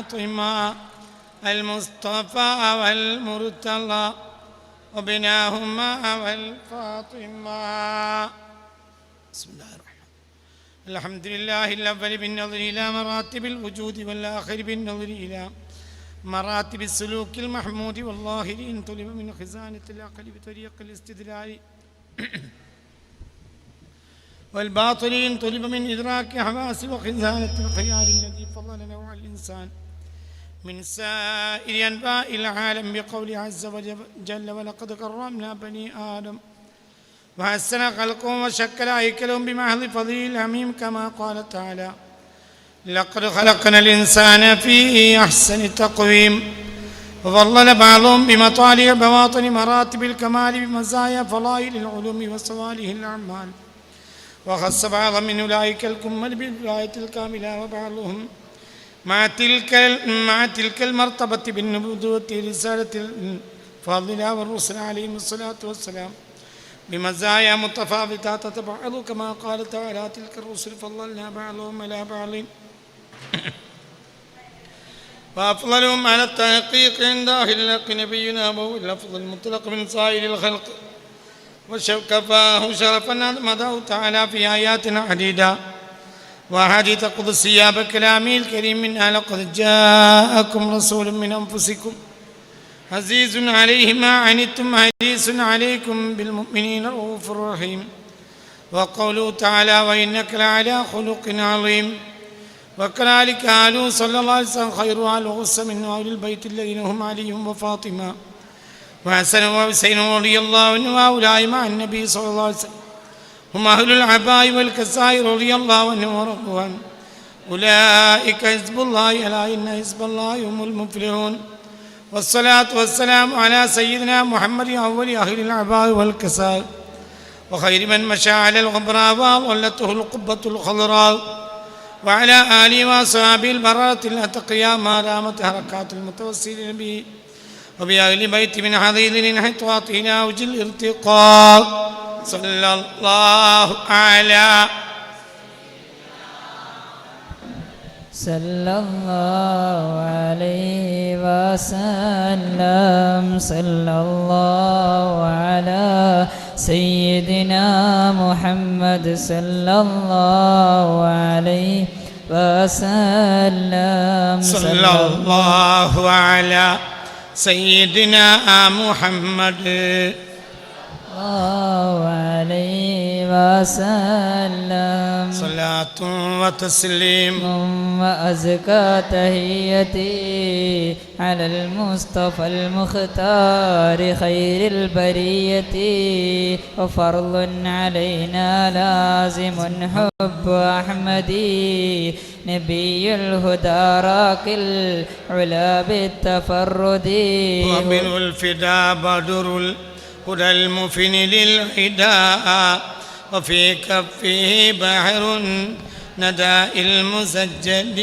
فاطمة المصطفى والمرتضى وبناهما والفاطمة. بسم الله الرحمن الرحيم. الحمد لله الأول بالنظر إلى مراتب الوجود والآخر بالنظر إلى مراتب السلوك المحمود والظاهر إن طلب من خزانة العقل بطريق الاستدلال والباطل إن طلب من إدراك حواس وخزانة الخيال الذي فضل نوع الإنسان من سائر أنواع العالم بقول عز وجل ولقد كرمنا بني آدم وحسن خلقهم وشكل هيكلهم بمحض فضله العميم كما قال تعالى لقد خلقنا الإنسان في أحسن تقويم وفضل بعضهم بمطالع بواطن مراتب الكمال بمزايا فضائل العلوم وصالح الأعمال وخص بعضا من أولئك الكمل بالولاية الكاملة وبعضهم مع تلك المرتبة بالنبوة رسالة الفاضلة والرسل عليهم الصلاة والسلام بمزايا متفاوتة تتبعض كما قال تعالى تلك الرسل فضلنا بعضهم على بعض وأفضلهم على التحقيق عند أهل الحق نبينا أبو الأفضل المطلق من سائر الخلق وكفاه شرفا مدعو تعالى في آيات عديدة وأحاديث قدسية بكلامه الكريم منها لقد جاءكم رسول من أنفسكم عزيز عليه ما عنتم حريص عليكم بالمؤمنين رؤوف رحيم وقوله تعالى وإنك لعلى خلق عظيم وكذلك آله صلى الله عليه وسلم خير آل غص من أهل البيت الذين هم علي وفاطمة وحسن وحسين رضي الله عنه وأولئك مع النبي صلى الله عليه وسلم هم أهل العباء والكساء رضي الله عنه ورضوا عنه أولئك حزب الله ألا إن حزب الله هم المفلحون والصلاة والسلام على سيدنا محمد أول أهل العباء والكساء وخير من مشى على الغبراء وظلته القبة الخضراء وعلى آله وأصحابه البررة الأتقياء ما دامت حركات المتوسلين به وبأهل بيت من حضيض الانحطاط إلى أوج الارتقاء صلى الله على صلى الله عليه وسلم صلى الله على سيدنا محمد صلى الله عليه وسلم صلى الله على سيدنا محمد الله عليه وسلم صلاة وتسليم وأزكى تحيتي على المصطفى المختار خير البرية وفرض علينا لازم حب أحمدي نبي الهدى راقي العلا بالتفرد ومن الفدا بدر الهدى المفن للعداء وفي كفه بحر ندى المسجد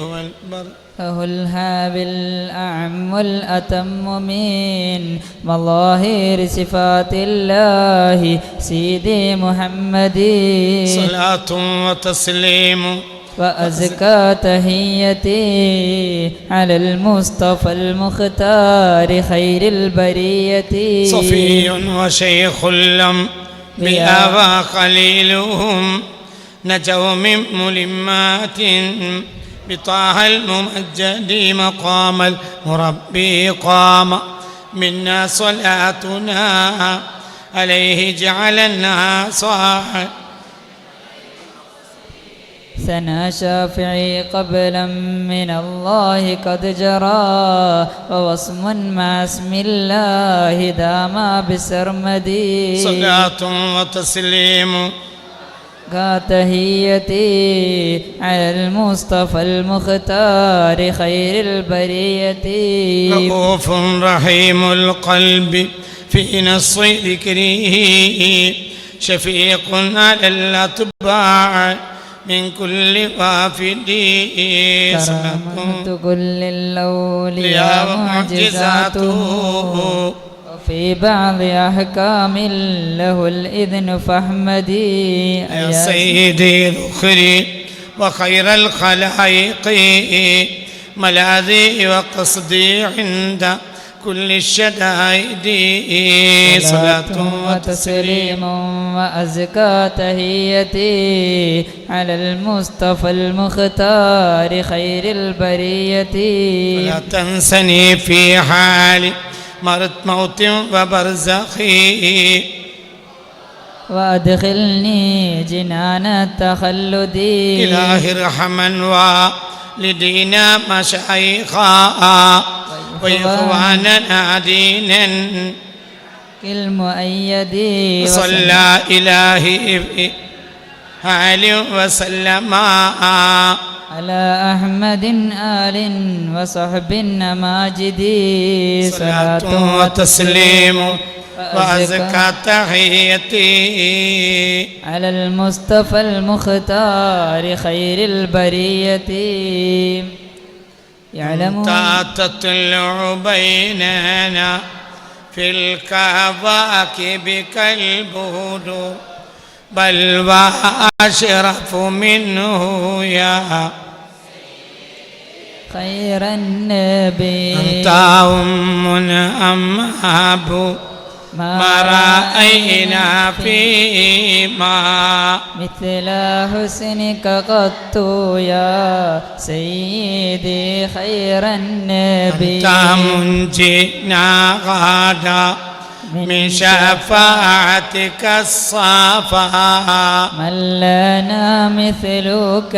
والبر فهو الهاب الأعم الأتم من مظاهر صفات الله سيدي محمد صلاة وتسليم وأزكى تحيتي على المصطفى المختار خير البرية صفي وشيخ لم بأبا خليلهم نجوا من ملمات بطه الممجد مقام المربي قام منا صلاتنا عليه جعلنا صاحب ثنى شافعي قبلا من الله قد جرى ووصم مع اسم الله دام بسرمدي صلاة وتسليم تحيتي على المصطفى المختار خير البرية رؤوف رحيم القلب فينا الصيد ذكره شفيق على الأتباع من كل وافد كرامة كل الأولياء معجزاته وفي بعض أحكام له الإذن فاحمدي يا سيدي ذخري وخير الخلائق ملاذي وقصدي عند كل الشدائد صلاة وتسليم وأزكى تحيتي على المصطفى المختار خير البرية. ولا تنسني في حال مرض موت وبرزخي وأدخلني جنان التخلد. إلهي ارحمن والدينا مشايخا وإخواننا دينا المؤيد. صلى إلهي عليه وسلم على أحمد آل وصحب ماجد. صلاة وتسليم وأزكى تحيتي على المصطفى المختار خير البرية. يعلمون تطلع بيننا في الكواكب كالبدر بل وأشرف منه يا خير النبي. أنت أم أم أبو ما رأينا فيما مثل حسنك قط يا سيدي خير النبي. أنت منجينا غدا من شفاعتك الصفا من لنا مثلك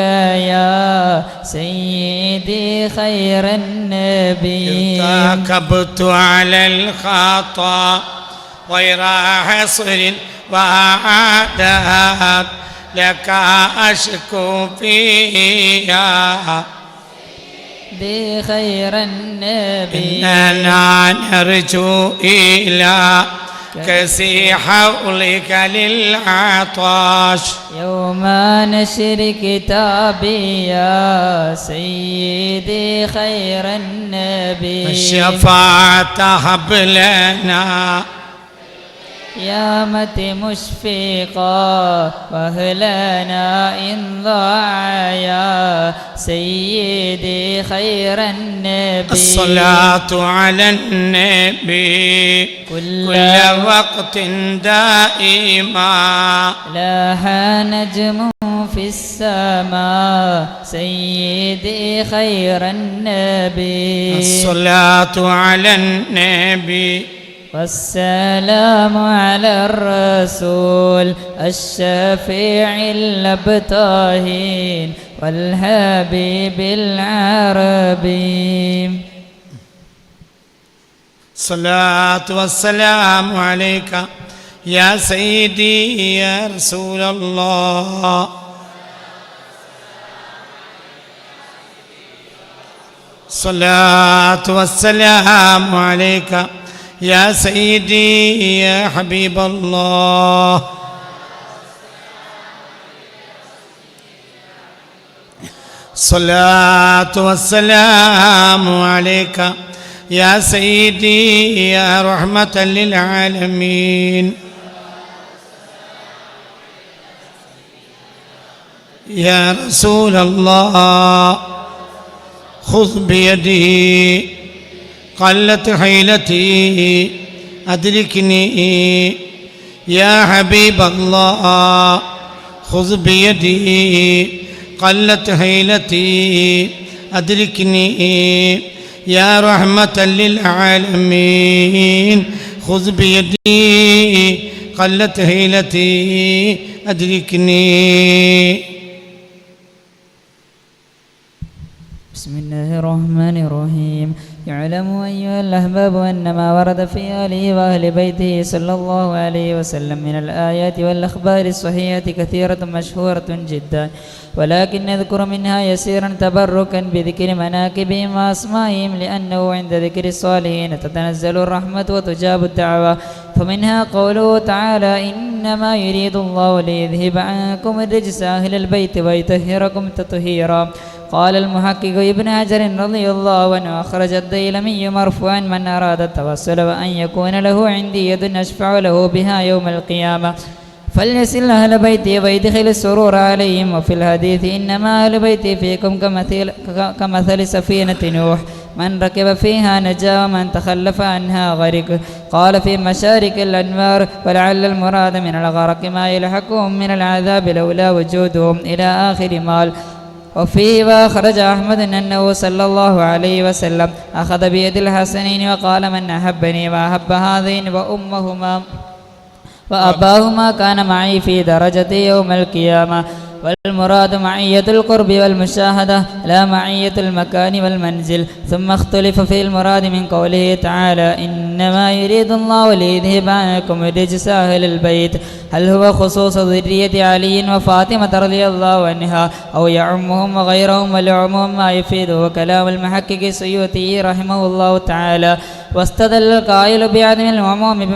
يا سيدي خير النبي. ارتكبت على الخطا غير حصر وعادات لك أشكو فيها دي خير النبي. إننا نرجو إلى كسي حولك للعطاش يوم نشر كتابي يا سيدي خير النبي. الشفاعة هب لنا يا مت مشفقا وهلنا إن ضاع يا سيدي خير النبي. الصلاة على النبي كل وقت دائما لاها نجم في السماء سيدي خير النبي. الصلاة على النبي والسلام على الرسول الشفيع الأبطاهين والحبيب العربي. الصلاة والسلام عليك يا سيدي يا رسول الله. الصلاة والسلام عليك يا سيدي يا حبيب الله. الصلاة والسلام عليك يا سيدي يا رحمة للعالمين. يا رسول الله خذ بيدي قلت حيلتي أدركني. يا حبيب الله خذ بيدي قلت حيلتي أدركني. يا رحمة للعالمين خذ بيدي قلت حيلتي أدركني. بسم الله الرحمن الرحيم. يعلم أيها الأحباب أن ما ورد في آله وأهل بيته صلى الله عليه وسلم من الآيات والأخبار الصحيحة كثيرة مشهورة جدا، ولكن نذكر منها يسيرا تبركا بذكر مناكبهم وأسمائهم، لأنه عند ذكر الصالحين تتنزل الرحمة وتجاب الدعوة. فمنها قوله تعالى: إنما يريد الله ليذهب عنكم الرجس أهل البيت ويطهركم تطهيرا. قال المحقق ابن حجر رضي الله عنه: أخرج الديلمي مرفوعا: من أراد التوسل وأن يكون له عندي يد أشفع له بها يوم القيامة فليسل أهل بيتي ويدخل السرور عليهم. وفي الحديث إنما أهل بيتي فيكم كمثل سفينة نوح، من ركب فيها نجا ومن تخلف عنها غرق. قال في مشارك الأنوار ولعل المراد من الغرق ما يلحقهم من العذاب لولا وجودهم إلى آخر مال. وفيه وأخرج أحمد أنه صلى الله عليه وسلم أخذ بيد الحسنين وقال من أحبني وأحب هذين وأمهما وأباهما كان معي في درجتي يوم القيامة. والمراد معية القرب والمشاهدة لا معية المكان والمنزل. ثم اختلف في المراد من قوله تعالى إنما يريد الله ليذهب عنكم الرجس أهل البيت، هل هو خصوص ذرية علي وفاطمة رضي الله عنها أو يعمهم وغيرهم؟ والعموم ما يفيده كلام المحقق السيوطي رحمه الله تعالى. واستدل القائل بعدم العموم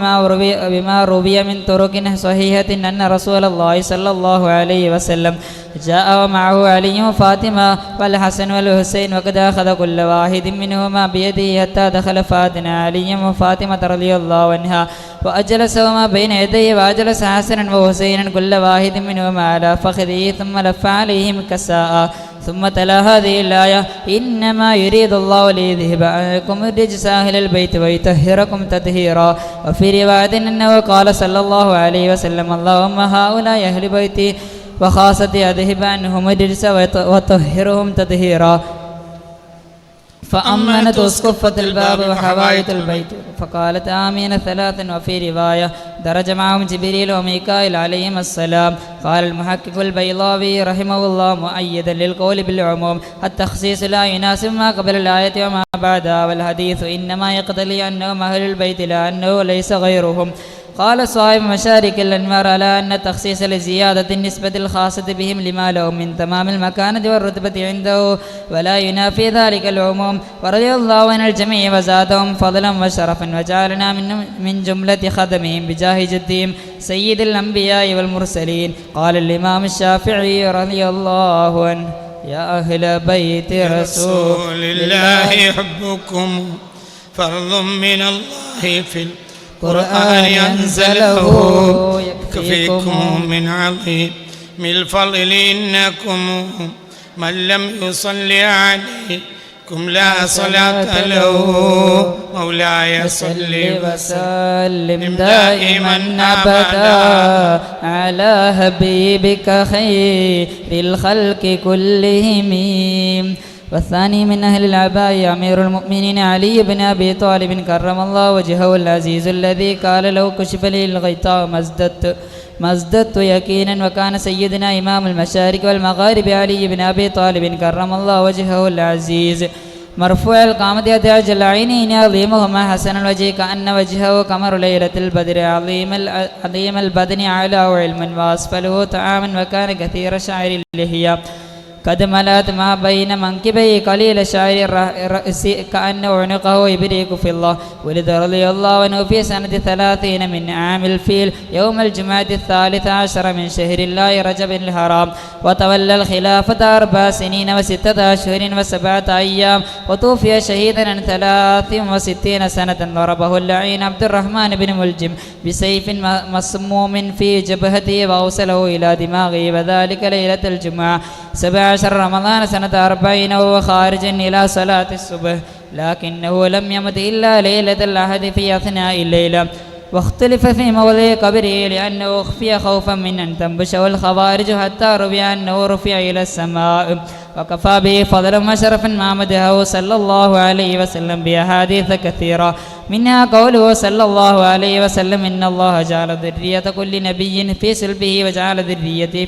بما روي من طرق صحيحة أن رسول الله صلى الله عليه وسلم جاء ومعه علي وفاطمة والحسن والحسين، وقد أخذ كل واحد منهما بيده حتى دخل فاتنا علي وفاطمة رضي الله عنها وأجلسهما بين يديه، وأجلس حسنا وحسينا كل واحد منهما على فخذه ثم لف عليهم كساء. ثم تلا هذه الآية إنما يريد الله ليذهب عنكم الرجس أهل البيت ويطهركم تطهيرا. وفي رواية أنه قال صلى الله عليه وسلم اللهم هؤلاء أهل بيتي وخاصة أذهب عنهم الرجس وطهرهم تطهيرا. فأمنت واسكفت الباب وحوايت البيت فقالت آمين ثلاثا. وفي رواية درج معهم جبريل وميكائيل عليهم السلام. قال المحقق البيضاوي رحمه الله مؤيدا للقول بالعموم التخصيص لا يناسب ما قبل الآية وما بعدها، والحديث إنما يقتضي أنهم أهل البيت لا أنه ليس غيرهم. قال صاحب مشارك الأنوار على أن التخصيص لزيادة النسبة الخاصة بهم لما لهم من تمام المكانة والرتبة عنده، ولا ينافي ذلك العموم. ورضي الله عن الجميع وزادهم فضلا وشرفا وجعلنا من جملة خدمهم بجاه جدهم سيد الأنبياء والمرسلين. قال الإمام الشافعي رضي الله عنه يا أهل بيت رسول الله حبكم فرض من الله في القرآن أنزله، يكفيكم من عظيم الفضل إنكم من لم يصل عليكم لا صلاة له. مولاي صل وسلم دائما أبدا على حبيبك خير الخلق كلهم. والثاني من أهل العباء أمير المؤمنين علي بن أبي طالب كرم الله وجهه العزيز الذي قال لو كشف لي الغطاء ما ازددت يقينا. وكان سيدنا إمام المشارق والمغارب علي بن أبي طالب كرم الله وجهه العزيز مرفوع القامة أدعج العينين عظيمهما حسن الوجه كأن وجهه قمر ليلة البدر عظيم البدن على علم وأسفله طعاما وكان كثير شعر اللحية قد ملأت ما بين منكبيه قليل شعر الرأس كأن عنقه يبريق في الله. ولد رضي الله عنه في سنة 30 من عام الفيل يوم الجمعة 13 من شهر الله رجب الحرام. وتولى الخلافة 4 سنين و6 أشهر و7 أيام. وتوفي شهيدا عن 63 سنة. ضربه اللعين عبد الرحمن بن ملجم بسيف مسموم في جبهته وأوصله إلى دماغه، وذلك ليلة الجمعة 17 رمضان سنة 40 وهو خارج إلى صلاة الصبح، لكنه لم يمت إلا ليلة الأحد في أثناء الليلة. واختلف في موضع قبره لأنه أخفي خوفا من أن تنبشه الخوارج حتى روي أنه رفع إلى السماء. وكفى به فضلا وشرفا ما مدحه صلى الله عليه وسلم بأحاديث كثيرة، منها قوله صلى الله عليه وسلم إن الله جعل ذرية كل نبي في سلبه وجعل ذريته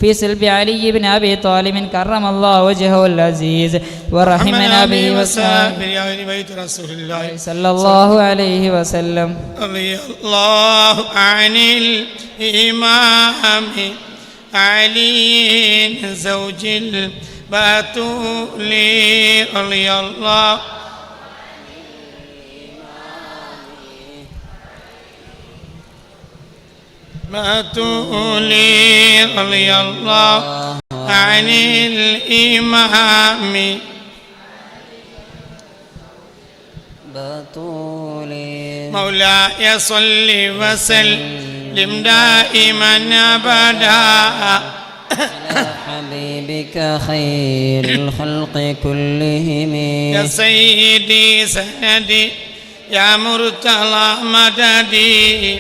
في سلب علي بن أبي طالب كرم الله وجهه العزيز ورحمنا به وسلم بأهل بيت رسول الله صلى الله عليه وسلم. رضي الله عن الإمام علي زوج البتول رضي الله بتولي رضي الله عن الإمام بتولي مولاي صل وسلم لم دائما أبدا على حبيبك خير الخلق كلهم يا سيدي سندي يا مرتضى مددي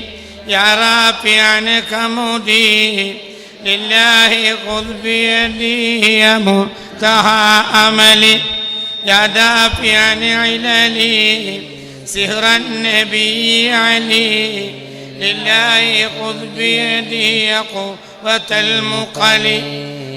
يا رافعا كمدي لله خذ بيدي يا منتهى أملي يا دافعا عللي سهر النبي علي لله خذ بيدي يا قوة المقلي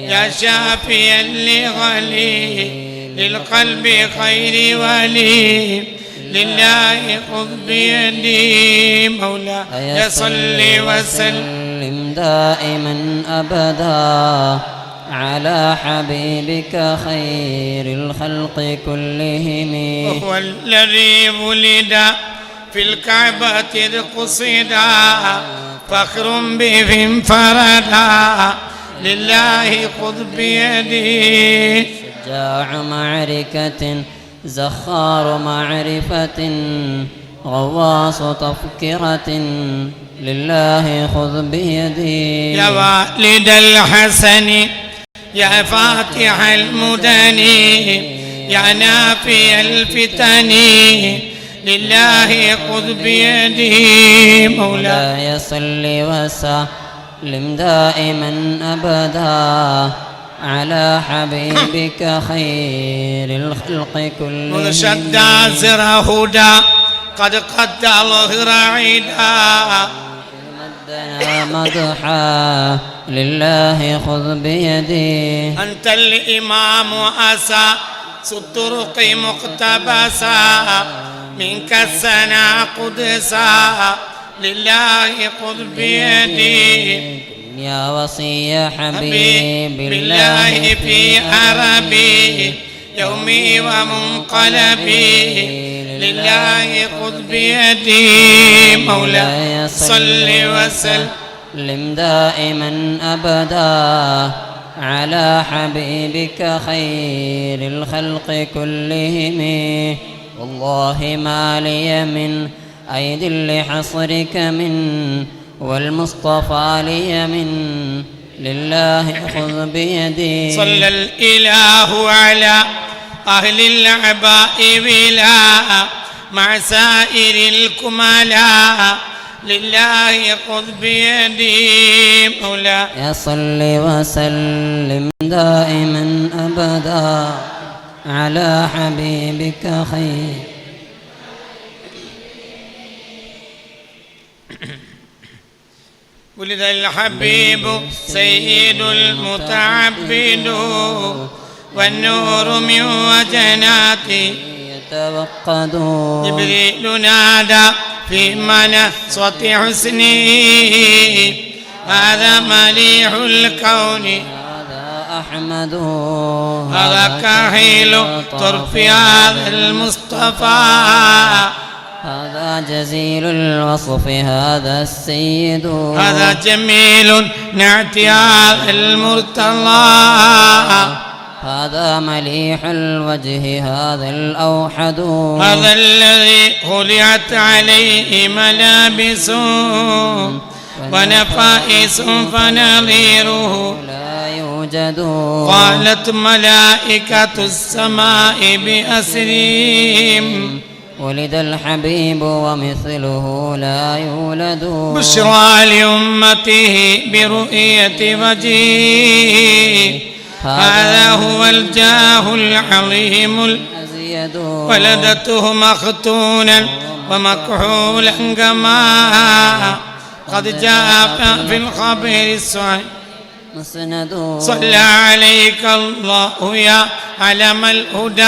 يا شافيا لغلي للقلب خير ولي لله خذ بيدي مولاي صل وسلم دائما أبدا على حبيبك خير الخلق كلهم وهو الذي ولد في الكعبة إذ قصدا فخر به انفردا لله خذ بيدي شجاع معركة زخار معرفة غواص تفكرة لله خذ بيدي يا والد الحسن يا فاتح المدني يا نافي الفتن لله خذ بيدي مولاي صل وسلم دائما أبدا على حبيبك خير الخلق كلهم شد زر هدى قد ظهر عيدا مدنا مدحا لله خذ بيدي أنت الإمام أسى سترق مقتبسا منك السنا قدسا لله خذ بيدي يا وصي حبيب بالله في عربي يومي ومنقلبي لله خذ بيدي مولاي صل وسلم دائما أبدا على حبيبك خير الخلق كلهم والله ما لي من أيد لحصرك من والمصطفى لي من لله خذ بيدي صلى الإله على أهل العباء بلا مع سائر الكملاء لله خذ بيدي مولاي صل وسلم دائما أبدا على حبيبك خير ولد الحبيب سيد المتعبد والنور من وجناته يتوقد جبريل نادى في منصة حسنه هذا مليح الكون هذا أحمد هذا كحيل طرف هذا المصطفى هذا جزيل الوصف هذا السيد هذا جميل نعت هذا المرتضى هذا مليح الوجه هذا الأوحد هذا الذي خلعت عليه ملابس ونفائس فنظيره لا يوجد قالت ملائكة السماء بأسرهم ولد الحبيب ومثله لا يولد بشرى لأمته برؤية وجهه هذا هو الجاه العظيم أزيد ولدته مختونا ومكحولا كما قد جاء في الخبر الصحيح مسند صلى عليك الله يا علم الهدى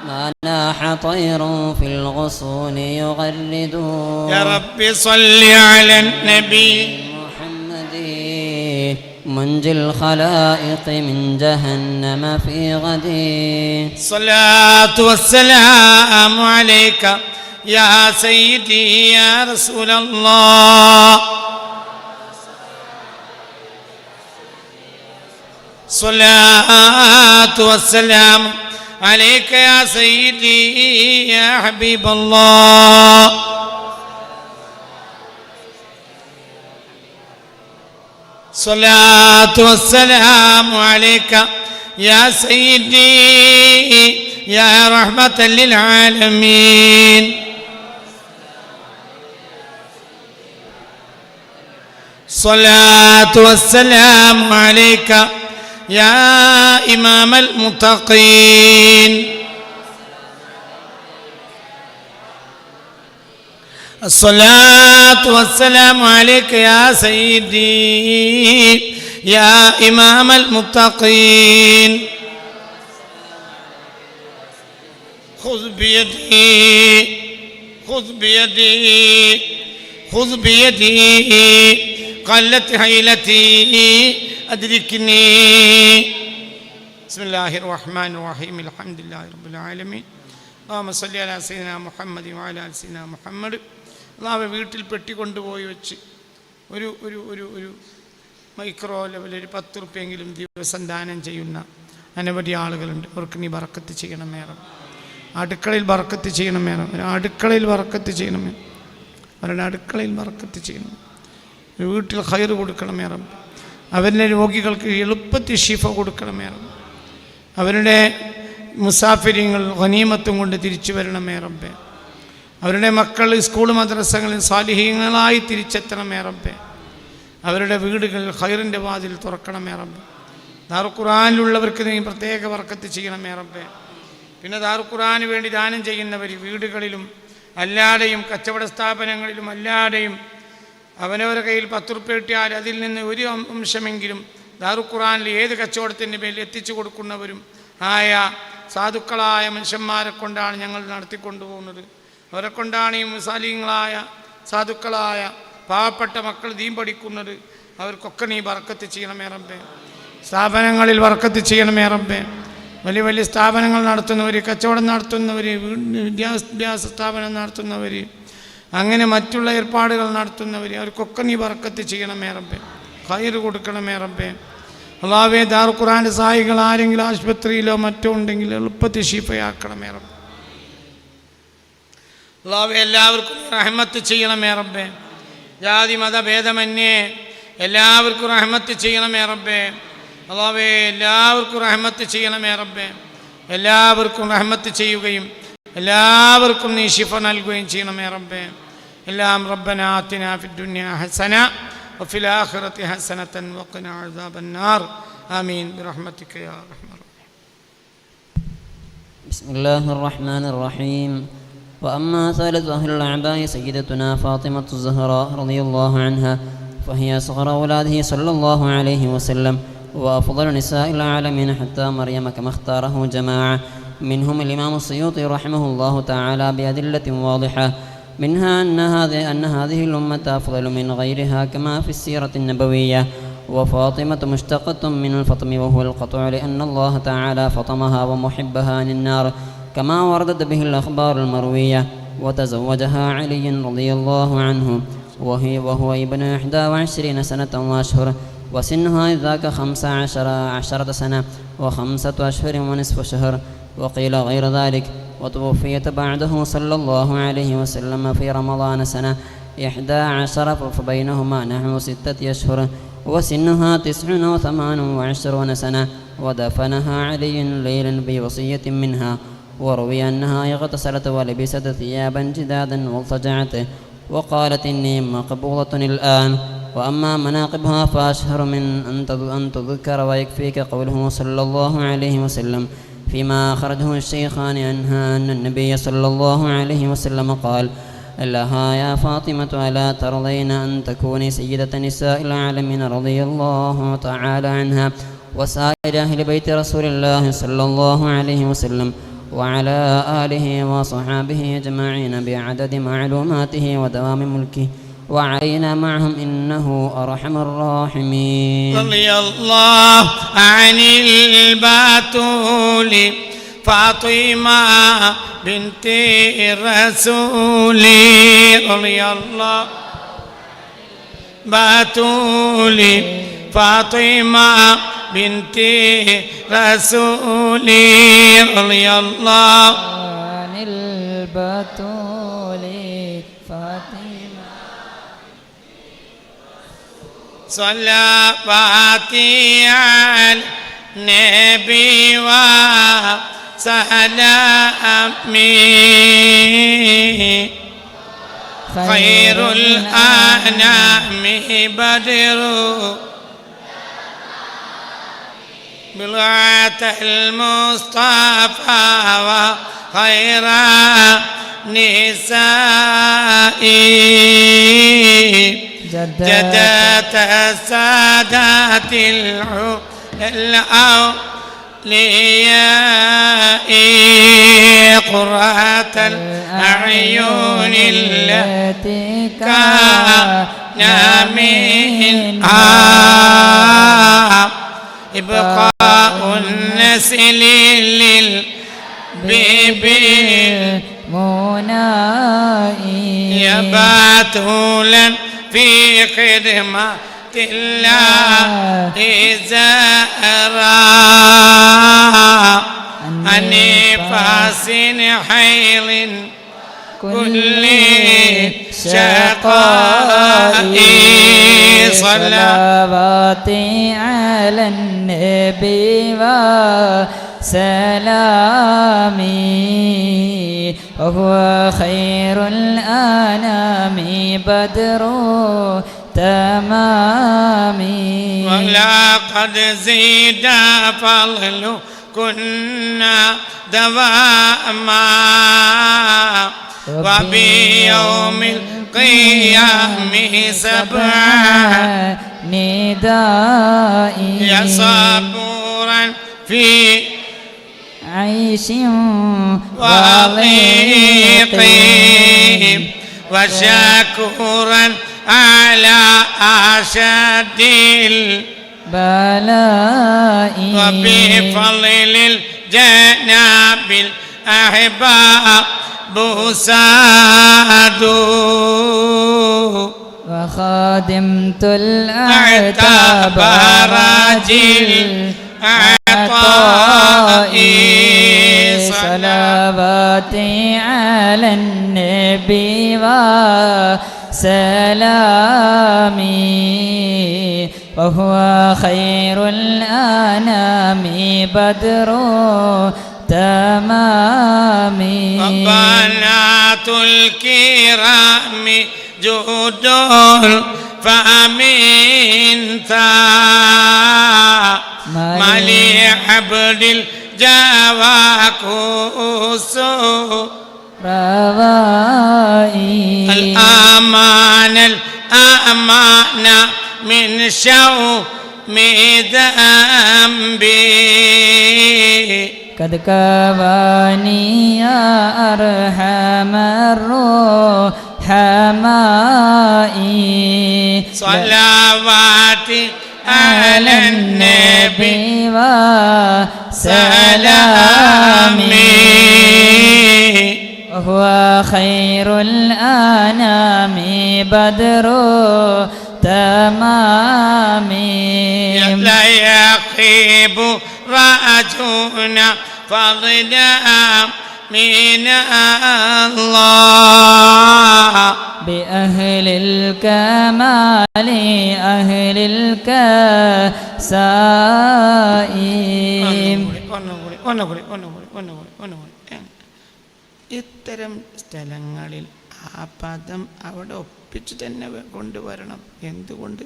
ما ناح طير في الغصون يغرد يا رب صل على النبي محمد منجي الخلائق من جهنم في غد الصلاة والسلام عليك يا سيدي يا رسول الله الصلاة والسلام عليك يا سيدي يا حبيب الله الصلاة والسلام عليك يا سيدي يا رحمة للعالمين. الصلاة والسلام عليك يا إمام المتقين. الصلاة والسلام عليك يا سيدي يا إمام المتقين. خذ بيدي خذ بيدي خذ بيدي قلت حيلتي أدركني. بسم الله الرحمن الرحيم الحمد لله رب العالمين. اللهم صل على سيدنا محمد وعلى آل سيدنا محمد. അള്ളാഹുവേ, വീട്ടിൽ പെട്ടി കൊണ്ടുപോയി വെച്ച് ഒരു ഒരു ഒരു ഒരു മൈക്രോ ലെവലിൽ 10 റുപ്യെങ്കിലും ദിവസം ദാനം ചെയ്യുന്ന അനവധി ആളുകളുണ്ട്. അവർക്ക് നീ ബർക്കത്ത് ചെയ്യണമേ റബ്ബ്. അടുക്കളയിൽ ബർക്കത്ത് ചെയ്യണമേ റബ്ബ്. അടുക്കളയിൽ ബർക്കത്ത് ചെയ്യണമേ. അവരുടെ അടുക്കളയിൽ ബർക്കത്ത് ചെയ്യണം. വീട്ടിൽ ഖൈർ കൊടുക്കണമേ റബ്ബ്. അവരുടെ രോഗികൾക്ക് എളുപ്പത്തിൽ ശിഫ കൊടുക്കണമേ റബ്ബ്. അവരുടെ മുസാഫിരിങ്ങൾ ഗനീമത്തും കൊണ്ട് തിരിച്ചു വരണമേ റബ്ബേ. അവരുടെ മക്കൾ സ്കൂൾ മദ്രസകളിൽ സാലിഹീങ്ങളായി തിരിച്ചെത്തണമേ റബ്ബേ. അവരുടെ വീടുകളിൽ ഖൈറിൻ്റെ വാതിൽ തുറക്കണമേ റബ്ബേ. ദാറുൽ-ഖുർആനിലുള്ളവർക്ക് നീ പ്രത്യേക ബർക്കത്ത് ചെയ്യണമേ റബ്ബേ. പിന്നെ ദാറുൽ-ഖുർആന് വേണ്ടി ദാനം ചെയ്യുന്നവർ വീടുകളിലും അല്ലാതെയും കച്ചവട സ്ഥാപനങ്ങളിലും അല്ലാതെയും അവനവരുടെ കയ്യിൽ 10 റുപ്യ കിട്ടിയാൽ അതിൽ നിന്ന് ഒരു അംശമെങ്കിലും ദാറുൽ-ഖുർആനിൽ ഏത് കച്ചവടത്തിൻ്റെ മേൽ എത്തിച്ചു കൊടുക്കുന്നവരും ആയ സാധുക്കളായ മനുഷ്യന്മാരെ കൊണ്ടാണ് ഞങ്ങൾ നടത്തിക്കൊണ്ടുപോകുന്നത്. അവരെ കൊണ്ടാണ് ഈ മുസാലിങ്ങളായ സാധുക്കളായ പാവപ്പെട്ട മക്കൾ ദീൻ പഠിക്കുന്നത്. അവർക്കൊക്കെ നീ ബർക്കത്ത് ചെയ്യണമേ റബ്ബേ. സ്ഥാപനങ്ങളിൽ ബർക്കത്ത് ചെയ്യണമേ റബ്ബേ. വലിയ വലിയ സ്ഥാപനങ്ങൾ നടത്തുന്നവർ, കച്ചവടം നടത്തുന്നവർ, വിദ്യാഭ്യാസ സ്ഥാപനം നടത്തുന്നവർ, അങ്ങനെ മറ്റുള്ള ഏർപ്പാടുകൾ നടത്തുന്നവർ, അവർക്കൊക്കെ നീ ബർക്കത്ത് ചെയ്യണമേ റബ്ബേ. ഖൈർ കൊടുക്കണമേ റബ്ബേ. അല്ലാഹുവേ, ദാറുൽ-ഖുർആന്റെ സഹായികൾ ആരെങ്കിലും ആശുപത്രിയിലോ മറ്റോ ഉണ്ടെങ്കിൽ എളുപ്പത്തിൽ ശിഫയാക്കണമേ റബ്ബേ. അല്ലാഹുവേ, എല്ലാവർക്കും റഹ്മത്ത് ചെയ്യണമേ റബ്ബേ. ജാതി മതഭേദമന്യേ എല്ലാവർക്കും റഹ്മത്ത് ചെയ്യണമേ റബ്ബേ. അല്ലാഹുവേ, എല്ലാവർക്കും റഹ്മത്ത് ചെയ്യണമേ റബ്ബേ. എല്ലാവർക്കും റഹ്മത്ത് ചെയ്യുകയും എല്ലാവർക്കും നീ ശിഫ നൽകുകയും ചെയ്യണമേ റബ്ബേ. എല്ലാം റബ്ബനാ ആതിനാ ഫിദ്ദുനിയാ ഹസന വഫിൽ ആഖിറതി ഹസനതൻ വഖിനാ അദാബന്നാർ. ആമീൻ ബിറഹ്മതിക യാ അർഹമർ റഹീം. ബിസ്മില്ലാഹിർ റഹ്മാനിർ റഹീം. وأما ثالث أهل الأعباء سيدتنا فاطمة الزهراء رضي الله عنها، فهي صغر أولاده صلى الله عليه وسلم وأفضل نساء العالمين حتى مريم، كما اختاره جماعة منهم الإمام السيوطي رحمه الله تعالى بأدلة واضحة، منها أن هذه الأمة أفضل من غيرها كما في السيرة النبوية. وفاطمة مشتقة من الفطم وهو القطع، لأن الله تعالى فطمها ومحبها عن النار كما وردت به الأخبار المروية. وتزوجها علي رضي الله عنه وهو ابن 21 سنة وأشهر، وسنها إذ ذاك 15 سنة و5 أشهر ونصف شهر، وقيل غير ذلك. وتوفيت بعده صلى الله عليه وسلم في رمضان سنة 11، فبينهما نحو 6 أشهر، وسنها 29 سنة. ودفنها علي ليلا بوصية منها. وروي أنها اغتسلت ولبست ثيابا جدادا والتجعت وقالت إني مقبوضة الآن. وأما مناقبها فأشهر من أن تذكر، ويكفيك قوله صلى الله عليه وسلم فيما أخرجه الشيخان عنها أن النبي صلى الله عليه وسلم قال لها: يا فاطمة، ألا ترضين أن تكوني سيدة نساء العالمين رضي الله تعالى عنها وسائر أهل بيت رسول الله صلى الله عليه وسلم وعلى آله وصحابه أجمعين بعدد معلوماته ودوام ملكه، وعلينا معهم إنه أرحم الراحمين. رضي الله عن البتول فاطمة بنت الرسول، رضي الله بتول فاطمة بنت رسول، رضي الله عن البتول فاطمة. صلواتي على النبي وسلامي خير الأنام بدر بلغة المصطفى وخير نسائي جدة السادات الأولياء قرة الأعين التي كان منها إبقاء النسل للبيبي منائي يباتولا في خدمة الله زهرا أنفاس حيل كل شقاء صلواتي على النبي وسلامي وهو خير الأنام بدر تمامي ولقد زيد فضل كنا دواما وبيوم القيامة سبعا ندائي يا صبورا في عيش وضيق وشكورا على أشد البلاء وبفضل الجناب الأحباب بساد وخادمت الأعتاب راجل عطائي صلواتي على النبي وسلامي وهو خير الأنام بدر تمامي وبنات الكرام جود فمن مالي عبد الجواكوس روائي الأمان من شوم ذنبي قد كفاني يا أرحم الراحمين صلواتي على النبي وسلامي وهو خير الأنام بدر تمامي لا يخيب راجونا فضلا من الله بأهل الكمال أهل الكسائم ഇത്തരം സ്ഥലങ്ങളിൽ ആ പദം അവിടെ ഒപ്പിച്ച് തന്നെ കൊണ്ടുവരണം. എന്തുകൊണ്ട്?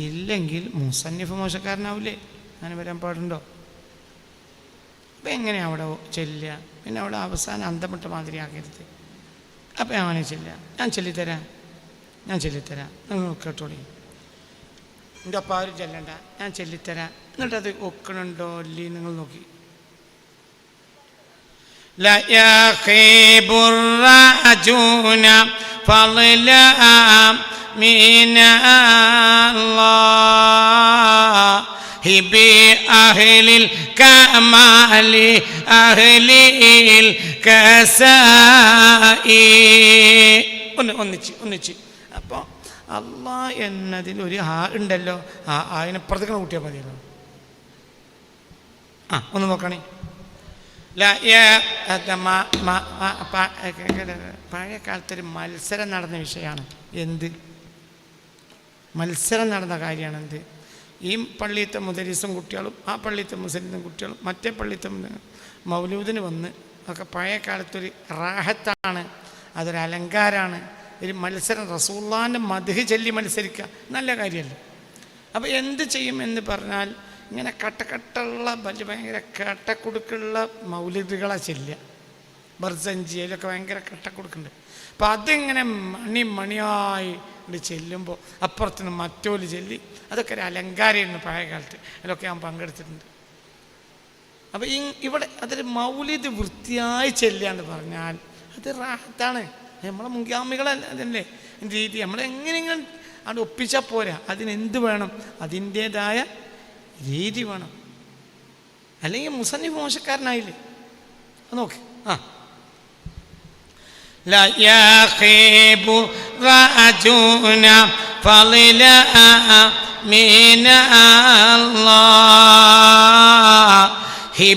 ഇല്ലെങ്കിൽ മുസന്നിഫ് മോശക്കാരനാവില്ലേ? അങ്ങനെ വരാൻ പാടുണ്ടോ? അപ്പം എങ്ങനെ അവിടെ ചെല്ലുക? പിന്നെ അവിടെ അവസാനം അന്തമിട്ട മാതിരി ആക്കരുത്. അപ്പം അങ്ങനെ ചെല്ലുക. ഞാൻ ചൊല്ലിത്തരാം നിങ്ങൾ കേട്ടോളി. എൻ്റെ അപ്പം ആരും ചെല്ലണ്ട, ഞാൻ ചൊല്ലിത്തരാം. എന്നിട്ടത് ഒക്കണുണ്ടോ ഇല്ലേ നിങ്ങൾ നോക്കി. لا يخيب الراجون فضلا من الله بأهل الكمال أهل الكساء ഒന്നിച്ച് അപ്പോൾ അള്ളാഹ് എന്നതിൽ ഒരു ആ ഉണ്ടല്ലോ, ആ അതിനപ്പുറത്തേക്ക് കൂട്ടിയാൽ മതിയല്ലോ. ഒന്ന് നോക്കണേ. പഴയ കാലത്തൊരു മത്സരം നടന്ന വിഷയമാണ്. എന്ത്? മത്സരം നടന്ന കാര്യമാണെന്ത്, ഈ പള്ളിയത്തെ മുദരിസും കുട്ടികളും ആ പള്ളിയത്തെ മുസ്ലിം കുട്ടികളും മറ്റേ പള്ളിയത്തെ മൗലൂദിന് വന്ന് ഒക്കെ പഴയ കാലത്തൊരു റാഹത്താണ്, അതൊരു അലങ്കാരമാണ്. ഒരു മത്സരം റസൂലുള്ളാഹിൻ്റെ മദ്ഹ് ചൊല്ലി മത്സരിക്കുക നല്ല കാര്യമല്ല. അപ്പോൾ എന്ത് ചെയ്യും എന്ന് പറഞ്ഞാൽ ഇങ്ങനെ കട്ടക്കട്ടുള്ള ഭയങ്കര കട്ടക്കുടുക്കുള്ള മൗലിദുകളെ ചൊല്ലുക. ബർസഞ്ചിയിലൊക്കെ ഭയങ്കര കട്ടക്കുടുക്കുന്നുണ്ട്. അപ്പോൾ അതിങ്ങനെ മണിയായി ചെല്ലുമ്പോൾ അപ്പുറത്തുനിന്ന് മറ്റോല് ചൊല്ലി അതൊക്കെ ഒരു അലങ്കാരമായിരുന്നു പഴയ കാലത്ത്. അതിലൊക്കെ ഞാൻ പങ്കെടുത്തിട്ടുണ്ട്. അപ്പോൾ ഇവിടെ അതൊരു മൗലിദ് വൃത്തിയായി ചെല്ലുക എന്ന് പറഞ്ഞാൽ അത് റാഹത്താണ്. നമ്മളെ മുൻഗാമികളല്ല അതല്ലേ രീതി. നമ്മളെങ്ങനെയെങ്കിലും അത് ഒപ്പിച്ചാൽ പോരാ, അതിനെന്ത് വേണം, അതിൻ്റേതായ രീതി വേണം. അല്ലെങ്കിൽ മുസന്നിഫ് മോശക്കാരനായില്ലേ. അത് നോക്ക്. لا يخيب راجونا فضلا من الله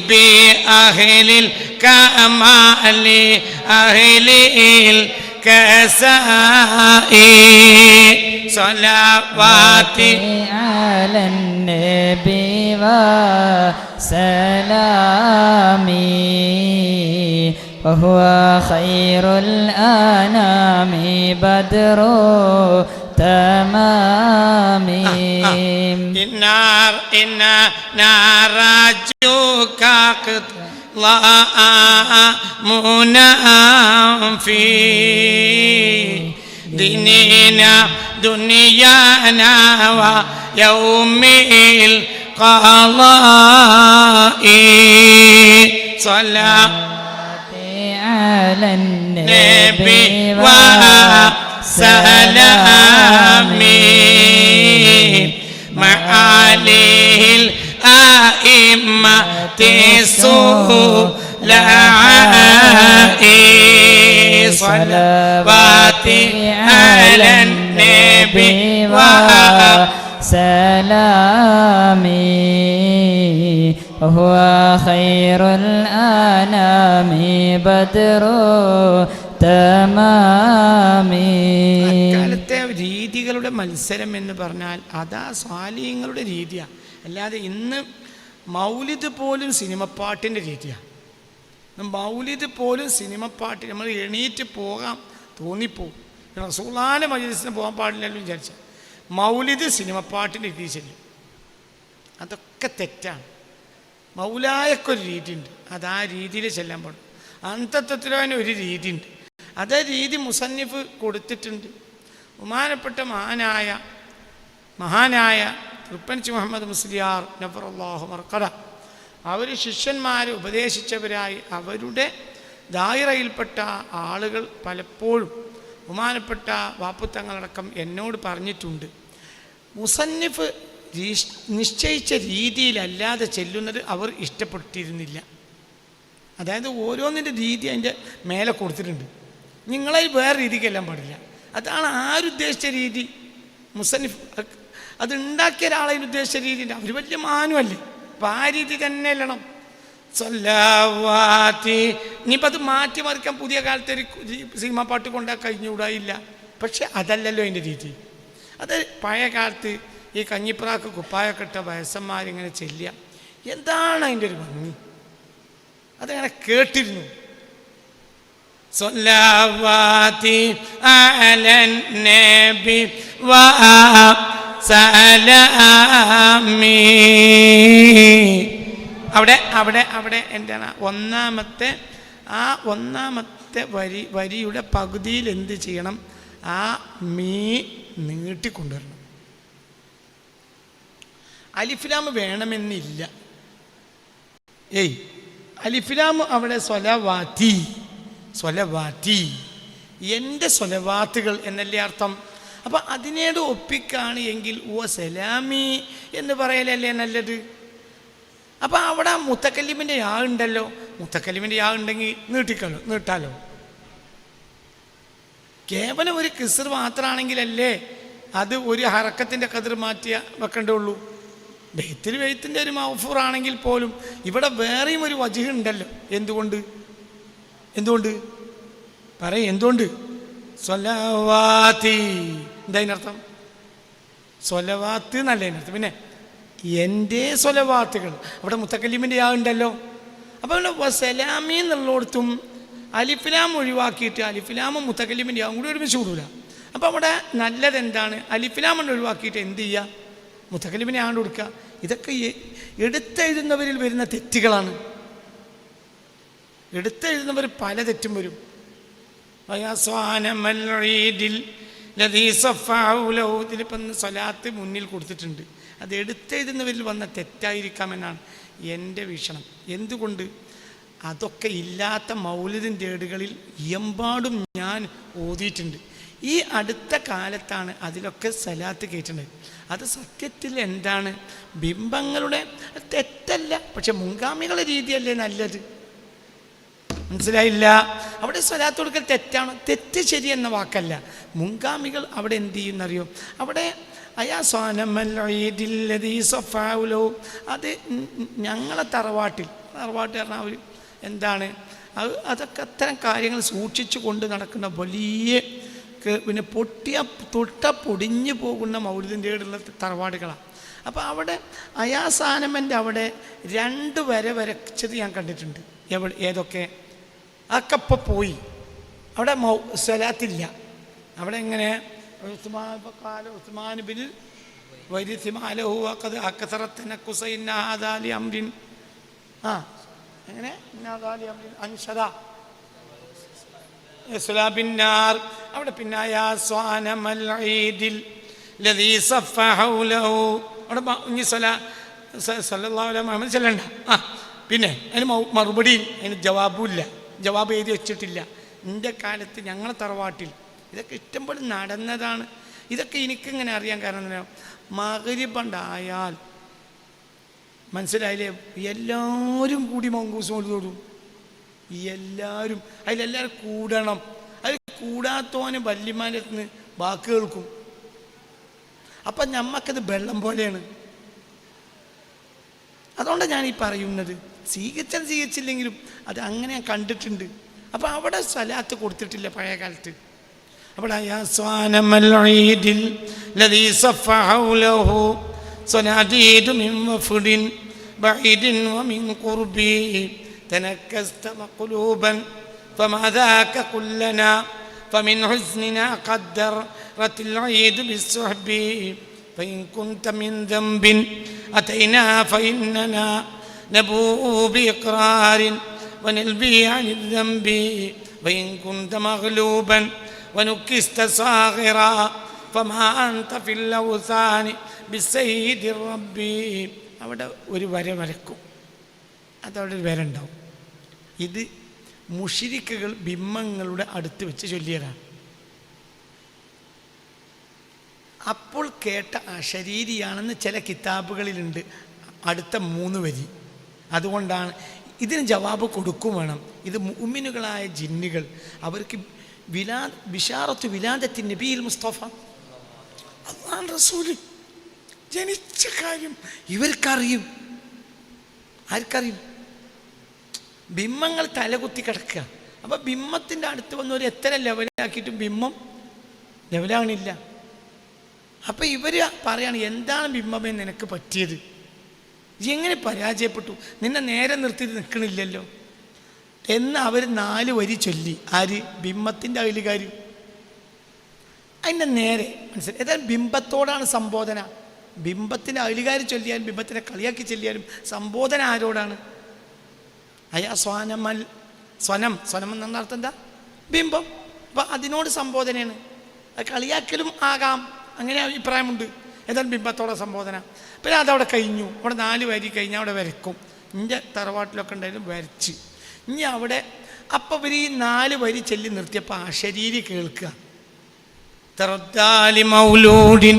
بأهل الكمال أهل الكساء صلوات على النبي وسلامي وهو خير الأنام بدر تمام إنا نرجوك قضاء منافي ديننا دنيانا ويوم القضاء صلاة على النبي وسلامي مع آله الأئمة الصلحاء صلوات على النبي وسلامي وهو خير الأنام بدر تمام. അക്കാലത്തെ രീതികളുടെ മത്സരം എന്ന് പറഞ്ഞാൽ അതാ സ്വാലിഹ്യങ്ങളുടെ രീതിയാണ്. അല്ലാതെ ഇന്ന് മൗലിദ് പോലും സിനിമപ്പാട്ടിൻ്റെ രീതിയാണ്. മൗലിദ് പോലും സിനിമപ്പാട്ട്, നമ്മൾ എണീറ്റ് പോകാം തോന്നിപ്പോവും. റസൂലുള്ളാഹിന്റെ മജ്‌ലിസിന് പോകാൻ പാടില്ലല്ലോ വിചാരിച്ച മൗലിദ് സിനിമപ്പാട്ടിൻ്റെ രീതി ചെല്ലും. അതൊക്കെ തെറ്റാണ്. മൗലായക്കൊരു രീതിയുണ്ട്, അത് ആ രീതിയിൽ ചെല്ലാൻ പാടും. അന്തത്വത്തിലതിന് ഒരു രീതിയുണ്ട്, അതേ രീതി മുസന്നിഫ് കൊടുത്തിട്ടുണ്ട്. ബഹുമാനപ്പെട്ട മഹാനായ തൃപ്പൻചി മുഹമ്മദ് മുസ്ലിയാർ നഫറല്ലാഹു മർഖദ അവർ ശിഷ്യന്മാരെ ഉപദേശിച്ചവരായി അവരുടെ ദായിറയിൽപ്പെട്ട ആളുകൾ പലപ്പോഴും ബഹുമാനപ്പെട്ട വാപ്പുത്തങ്ങളടക്കം എന്നോട് പറഞ്ഞിട്ടുണ്ട്, മുസന്നിഫ് നിശ്ചയിച്ച രീതിയിലല്ലാതെ ചെല്ലുന്നത് അവർ ഇഷ്ടപ്പെട്ടിരുന്നില്ല. അതായത് ഓരോന്നിൻ്റെ രീതി അതിൻ്റെ മേലെ കൊടുത്തിട്ടുണ്ട്, നിങ്ങളെ വേറെ രീതിക്കെല്ലാം പാടില്ല. അതാണ് ആരുദ്ദേശിച്ച രീതി. മുസന്നിഫ് അത് ഉണ്ടാക്കിയ ഒരാളെ ഉദ്ദേശിച്ച രീതിയുണ്ട്. അവർ വലിയ മാനുമല്ലേ, അപ്പം ആ രീതി തന്നെ അല്ലണം. ഇനിയിപ്പോൾ അത് മാറ്റിമറിക്കാൻ പുതിയ കാലത്തെ ഒരു സിനിമ പാട്ട് കൊണ്ടാൽ കഴിഞ്ഞുകൂടായില്ല. പക്ഷെ അതല്ലല്ലോ അതിൻ്റെ രീതി. അത് പഴയ കാലത്ത് ഈ കഞ്ഞിപ്രാക്ക് കുപ്പായൊക്കെ ഇട്ട വയസ്സന്മാരിങ്ങനെ ചെല്ലുക, എന്താണ് അതിൻ്റെ ഒരു ഭംഗി, അതങ്ങനെ കേട്ടിരുന്നു. സ്വല്ലവാതി അലൻ നബി വസലമി. അവിടെ എന്താണ് ഒന്നാമത്തെ വരിയുടെ പകുതിയിൽ എന്ത് ചെയ്യണം, ആ മീ നീട്ടിക്കൊണ്ടുവരണം. അലിഫ്ലാം വേണമെന്നില്ല. അലിഫ്ലാം അവിടെ സ്വലവാത്തി എൻ്റെ സ്വലവാത്തുകൾ എന്നല്ലേ അർത്ഥം. അപ്പം അതിനോട് ഒപ്പിക്കാണ് എങ്കിൽ ഓ സലാമി എന്ന് പറയലല്ലേ നല്ലത്. അപ്പം അവിടെ മുത്തക്കല്ലിമിൻ്റെ യാ ഉണ്ടല്ലോ, മുത്തക്കല്ലിമിൻ്റെ യാ ഉണ്ടെങ്കിൽ നീട്ടാലോ. കേവലം ഒരു കിസ്ർ മാത്രമാണെങ്കിലല്ലേ അത് ഒരു ഹറക്കത്തിൻ്റെ കതിർ മാറ്റിയ വെക്കേണ്ടുള്ളൂ. വെയ്ത്തിൻ്റെ ഒരു മൗഫൂറാണെങ്കിൽ പോലും ഇവിടെ വേറെയും ഒരു വജ്ഹ് ഉണ്ടല്ലോ. എന്തുകൊണ്ട് പറയും, എന്തുകൊണ്ട് സ്വലവാത്തി, എന്തതിനർത്ഥം? സ്വലവാത്ത് നല്ലതിനർത്ഥം. പിന്നെ എൻ്റെ സ്വലവാത്തുകൾ അവിടെ മുത്തക്കല്ലിമിൻ്റെ ഉണ്ടല്ലോ. അപ്പോൾ ഇവിടെ വസലാമി എന്നുള്ളിടത്തും അലിഫിലാം ഒഴിവാക്കിയിട്ട് അലിഫിലാമും മുത്തക്കല്ലിമിൻ്റെ കൂടി ഒരുമിച്ച് കൂടൂല. അപ്പോൾ അവിടെ നല്ലതെന്താണ്? അലിഫിലാമ ഒഴിവാക്കിയിട്ട് എന്ത് ചെയ്യുക? മുത്തക്കല്ലിമിനെ ആണ്ട് കൊടുക്കുക. ഇതൊക്കെ എടുത്തെഴുതുന്നവരിൽ വരുന്ന തെറ്റുകളാണ്. എടുത്തെഴുതുന്നവർ പല തെറ്റും വരും. ഇതിലിപ്പം സ്വലാത്ത് മുന്നിൽ കൊടുത്തിട്ടുണ്ട്. അത് എടുത്തെഴുതുന്നവരിൽ വന്ന തെറ്റായിരിക്കാമെന്നാണ് എൻ്റെ വീക്ഷണം. എന്തുകൊണ്ട്? അതൊക്കെ ഇല്ലാത്ത മൗലിദിൻ്റെ ഏടുകളിൽ എമ്പാടും ഞാൻ ഓതിയിട്ടുണ്ട്. ഈ അടുത്ത കാലത്താണ് അതിലൊക്കെ സലാത്ത് കയറ്റുന്നത്. അത് സത്യത്തിൽ എന്താണ്? ബിംബങ്ങളുടെ തെറ്റല്ല, പക്ഷെ മുൻഗാമികളുടെ രീതിയല്ലേ നല്ലത്. മനസ്സിലായില്ല? അവിടെ സ്വലാത്ത് കൊടുക്കൽ തെറ്റാണ്. തെറ്റ് ശരിയെന്ന വാക്കല്ല. മുൻഗാമികൾ അവിടെ എന്ത് ചെയ്യുന്നറിയോ? അവിടെ അത് ഞങ്ങളെ തറവാട്ട് പറഞ്ഞാൽ അവർ എന്താണ് അതൊക്കെ അത്തരം കാര്യങ്ങൾ സൂക്ഷിച്ചു കൊണ്ട് നടക്കുന്ന വലിയ പിന്നെ പൊടിഞ്ഞു പോകുന്ന മൗലിദിൻ്റെ ഉള്ള തറവാടുകളാണ്. അപ്പോൾ അവിടെ അയാസാനമൻ്റെ അവിടെ 2 വര വരച്ചത് ഞാൻ കണ്ടിട്ടുണ്ട്. ഏതൊക്കെ? അതൊക്കെ ഇപ്പോൾ പോയി. അവിടെ സ്വലാത്തില്ല. അവിടെ എങ്ങനെ ഉസ്മാൻ ബിൻ വരിസിമാലഹു അംരിൻ എങ്ങനെ അൻഷദ അവിടെ പിന്നെ ചെല്ലണ്ട. പിന്നെ അതിന് മറുപടി അതിന് ജവാബുമില്ല, ജവാബ് എഴുതി വെച്ചിട്ടില്ല. എൻ്റെ കാലത്ത് ഞങ്ങളെ തറവാട്ടിൽ ഇതൊക്കെ ഇഷ്ടംപോലെ നടന്നതാണ്. ഇതൊക്കെ എനിക്കിങ്ങനെ അറിയാൻ കാരണം എന്താ? മഗ്‌രിബണ്ടായാൽ മനസ്സിലായില്ലേ, എല്ലാവരും കൂടി മൗകൂസ് തൊടും. എല്ലാവരും അതിലെല്ലാവരും കൂടണം. അത് കൂടാത്തോന് വല്യമാൻ്റെ അടുത്ത് നിന്ന് വാക്ക് കേൾക്കും. അപ്പം ഞമ്മക്കത് വെള്ളം പോലെയാണ്. അതുകൊണ്ടാണ് ഞാൻ ഈ പറയുന്നത്. സ്വീകരിച്ചില്ലെങ്കിലും അത് അങ്ങനെ ഞാൻ കണ്ടിട്ടുണ്ട്. അപ്പം അവിടെ സ്വലാത്ത് കൊടുത്തിട്ടില്ല പഴയ കാലത്ത്. അവിടെ تنكست مقلوبا فما ذاك كلنا فمن حزننا قدرت العيد بالسحب فإن كنت من ذنب أتينا فإننا نبوء بإقرار ونلبي عن الذنب وإن كنت مغلوبا ونكست صاغرا فما أنت في الأوثان بالسيد الرب. അവിടെ ഒരു വര വരക്കും. അതവിടെ വരണ്ടാവും. ഇത് മുശ്രിക്കുകൾ ബിംബങ്ങളുടെ അടുത്ത് വെച്ച് ചൊല്ലിയതാണ്. അപ്പോൾ കേട്ട അശരീരിയാണെന്ന് ചില കിതാബുകളിലുണ്ട് അടുത്ത 3 വരി. അതുകൊണ്ടാണ് ഇതിന് ജവാബ് കൊടുക്കും വേണം. ഇത് മുഅ്മിനുകളായ ജിന്നുകൾ, അവർക്ക് ബിശാറത്തു വിലാദത്തി നബിയിൽ മുസ്തഫ അല്ലാഹുവിൻ്റെ റസൂൽ ജനിച്ച കാര്യം ഇവർക്കറിയും. ആർക്കറിയും? ബിംബങ്ങൾ തലകുത്തി കിടക്കുക. അപ്പം ബിംബത്തിൻ്റെ അടുത്ത് വന്നവർ എത്ര ലെവലാക്കിയിട്ടും ബിംബം ലെവലാകണില്ല. അപ്പം ഇവർ പറയാണ്, എന്താണ് ബിംബമേ നിനക്ക് പറ്റിയത്? എങ്ങനെ പരാജയപ്പെട്ടു? നിന്നെ നേരെ നിർത്തിയിട്ട് നിൽക്കണില്ലല്ലോ എന്ന് അവർ 4 വരി ചൊല്ലി. ആര്? ബിംബത്തിൻ്റെ അയലുകാർ. അതിൻ്റെ നേരെ മനസ്സിലായി. ഏതായാലും ബിംബത്തോടാണ് സംബോധന. ബിംബത്തിൻ്റെ അയലുകാർ ചൊല്ലിയാലും ബിംബത്തിനെ കളിയാക്കി ചൊല്ലിയാലും സംബോധന ആരോടാണ്? സ്വനം സ്വനം എന്ന അർത്ഥം എന്താ? ബിംബം. അപ്പം അതിനോട് സംബോധനയാണ്. അത് കളിയാക്കലും ആകാം, അങ്ങനെ അഭിപ്രായമുണ്ട്. ഏതായാലും ബിംബത്തോടെ സംബോധന. പിന്നെ അതവിടെ കഴിഞ്ഞു. അവിടെ 4 വരി കഴിഞ്ഞാൽ അവിടെ വരക്കും. എൻ്റെ തറവാട്ടിലൊക്കെ ഉണ്ടായാലും വരച്ച് ഇനി അവിടെ അപ്പം ഇവർ ഈ 4 വരി ചൊല്ലി നിർത്തിയപ്പോൾ ആ ശരീരി കേൾക്കുക. തറദ്ദാലി മൗലൂദിൻ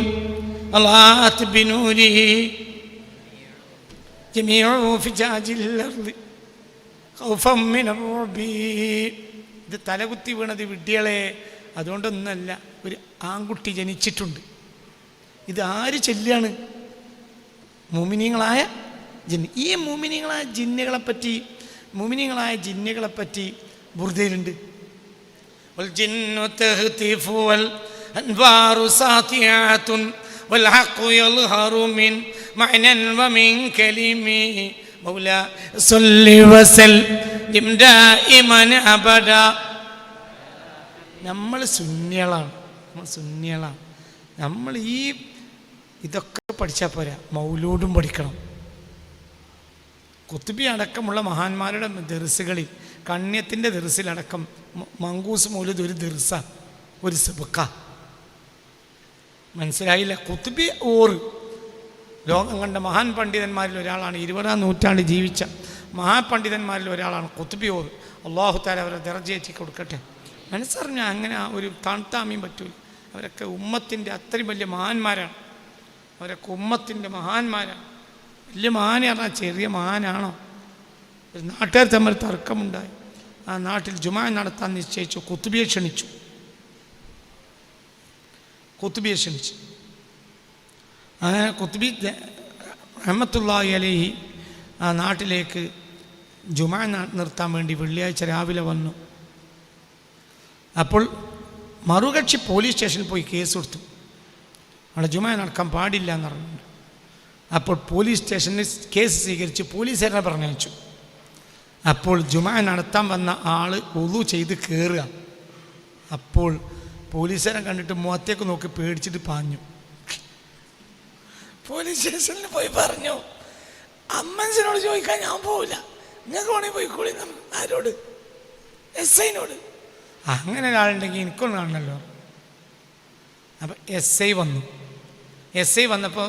അല്ലാഹു ബിനൂരിഹി ജമീഉ ഫിജാജിൽ അർളി ഖൗഫൻ മിനർ റബ്ബി. ഇത് തലകുത്തി വീണത് വിഡ്ഢികളെ, അതുകൊണ്ടൊന്നല്ല. ഒരു ആൺകുട്ടി ജനിച്ചിട്ടുണ്ട്. ഇത് ആര് ചൊല്ലുകയാണ്? മുഅ്മിനീങ്ങളായ ജിന്ന്. ഈ മുഅ്മിനീങ്ങളായ ജിന്നുകളെപ്പറ്റി ബുർദയിലുണ്ട്. വൽ ജിന്നു തഹ്തിഫു വൽ അൻവാറു സാതിഅത്തുൻ والحق يظهر من معنى ومن كلمة مولا صل وسلم دائما أبدا. നമ്മൾ സുന്നികളാണ്, നമ്മൾ ഇതൊക്കെ പഠിച്ചാൽ പോരാ, മൗലൂദും പഠിക്കണം. ഖുത്ബി അടക്കമുള്ള മഹാന്മാരുടെ ദർസുകളിൽ, കണ്യത്തിൻ്റെ ദർസിലടക്കം മങ്കൂസ് മൗലൂദ് ഒരു ദർസ, ഒരു സബക്ക. മനസ്സിലായില്ല? ഖുത്ബി ലോകം കണ്ട മഹാൻ പണ്ഡിതന്മാരിൽ ഒരാളാണ്, 20-ാം നൂറ്റാണ്ട് ജീവിച്ച മഹാപണ്ഡിതന്മാരിൽ ഒരാളാണ് ഖുത്ബി. അല്ലാഹു തആല അവരെ ദർജയേറ്റി കൊടുക്കട്ടെ. മനസ്സറിഞ്ഞാൽ അങ്ങനെ ഒരു താഴ്ത്താമയും പറ്റൂല. അവരൊക്കെ ഉമ്മത്തിൻ്റെ അത്രയും വലിയ മഹാന്മാരാണ്. അവരൊക്കെ ഉമ്മത്തിൻ്റെ മഹാന്മാരാണ്. വലിയ മഹാനെ പറഞ്ഞാൽ ചെറിയ മഹാനാണോ? ഒരു നാട്ടുകാർ തമ്മിൽ തർക്കമുണ്ടായി. ആ നാട്ടിൽ ജുമാ നടത്താൻ നിശ്ചയിച്ചു. ഖുത്ബിയെ ക്ഷണിച്ചു. അങ്ങനെ ഖുത്ബി റഹ്മത്തുള്ളാഹി അലൈഹി ആ നാട്ടിലേക്ക് ജുമാ നിർത്താൻ വേണ്ടി വെള്ളിയാഴ്ച രാവിലെ വന്നു. അപ്പോൾ മറുകക്ഷി പോലീസ് സ്റ്റേഷനിൽ പോയി കേസ് കൊടുത്തു. അവിടെ ജുമാ നടക്കാൻ പാടില്ല എന്ന് പറഞ്ഞിട്ടുണ്ട്. അപ്പോൾ പോലീസ് സ്റ്റേഷനിൽ കേസ് സ്വീകരിച്ച് പോലീസുകാരനെ പറഞ്ഞയച്ചു. അപ്പോൾ ജുമാ നടത്താൻ വന്ന ആൾ വുളു ചെയ്ത് കയറുക. അപ്പോൾ പോലീസുകാരൻ കണ്ടിട്ട് മുഖത്തേക്ക് നോക്കി പേടിച്ചിട്ട് പാഞ്ഞു. പോലീസ് സ്റ്റേഷനിൽ പോയി പറഞ്ഞു, അമ്മൻസിനോട് ചോദിക്കാൻ ഞാൻ പോവില്ല, നിങ്ങൾക്ക് വേണമെങ്കിൽ പോയിക്കോളി. ആരോട്? SIനോട്. അങ്ങനെ ഒരാളുണ്ടെങ്കിൽ എനിക്കൊന്നും കാണണമല്ലോ. അപ്പം SI വന്നു. SI വന്നപ്പോൾ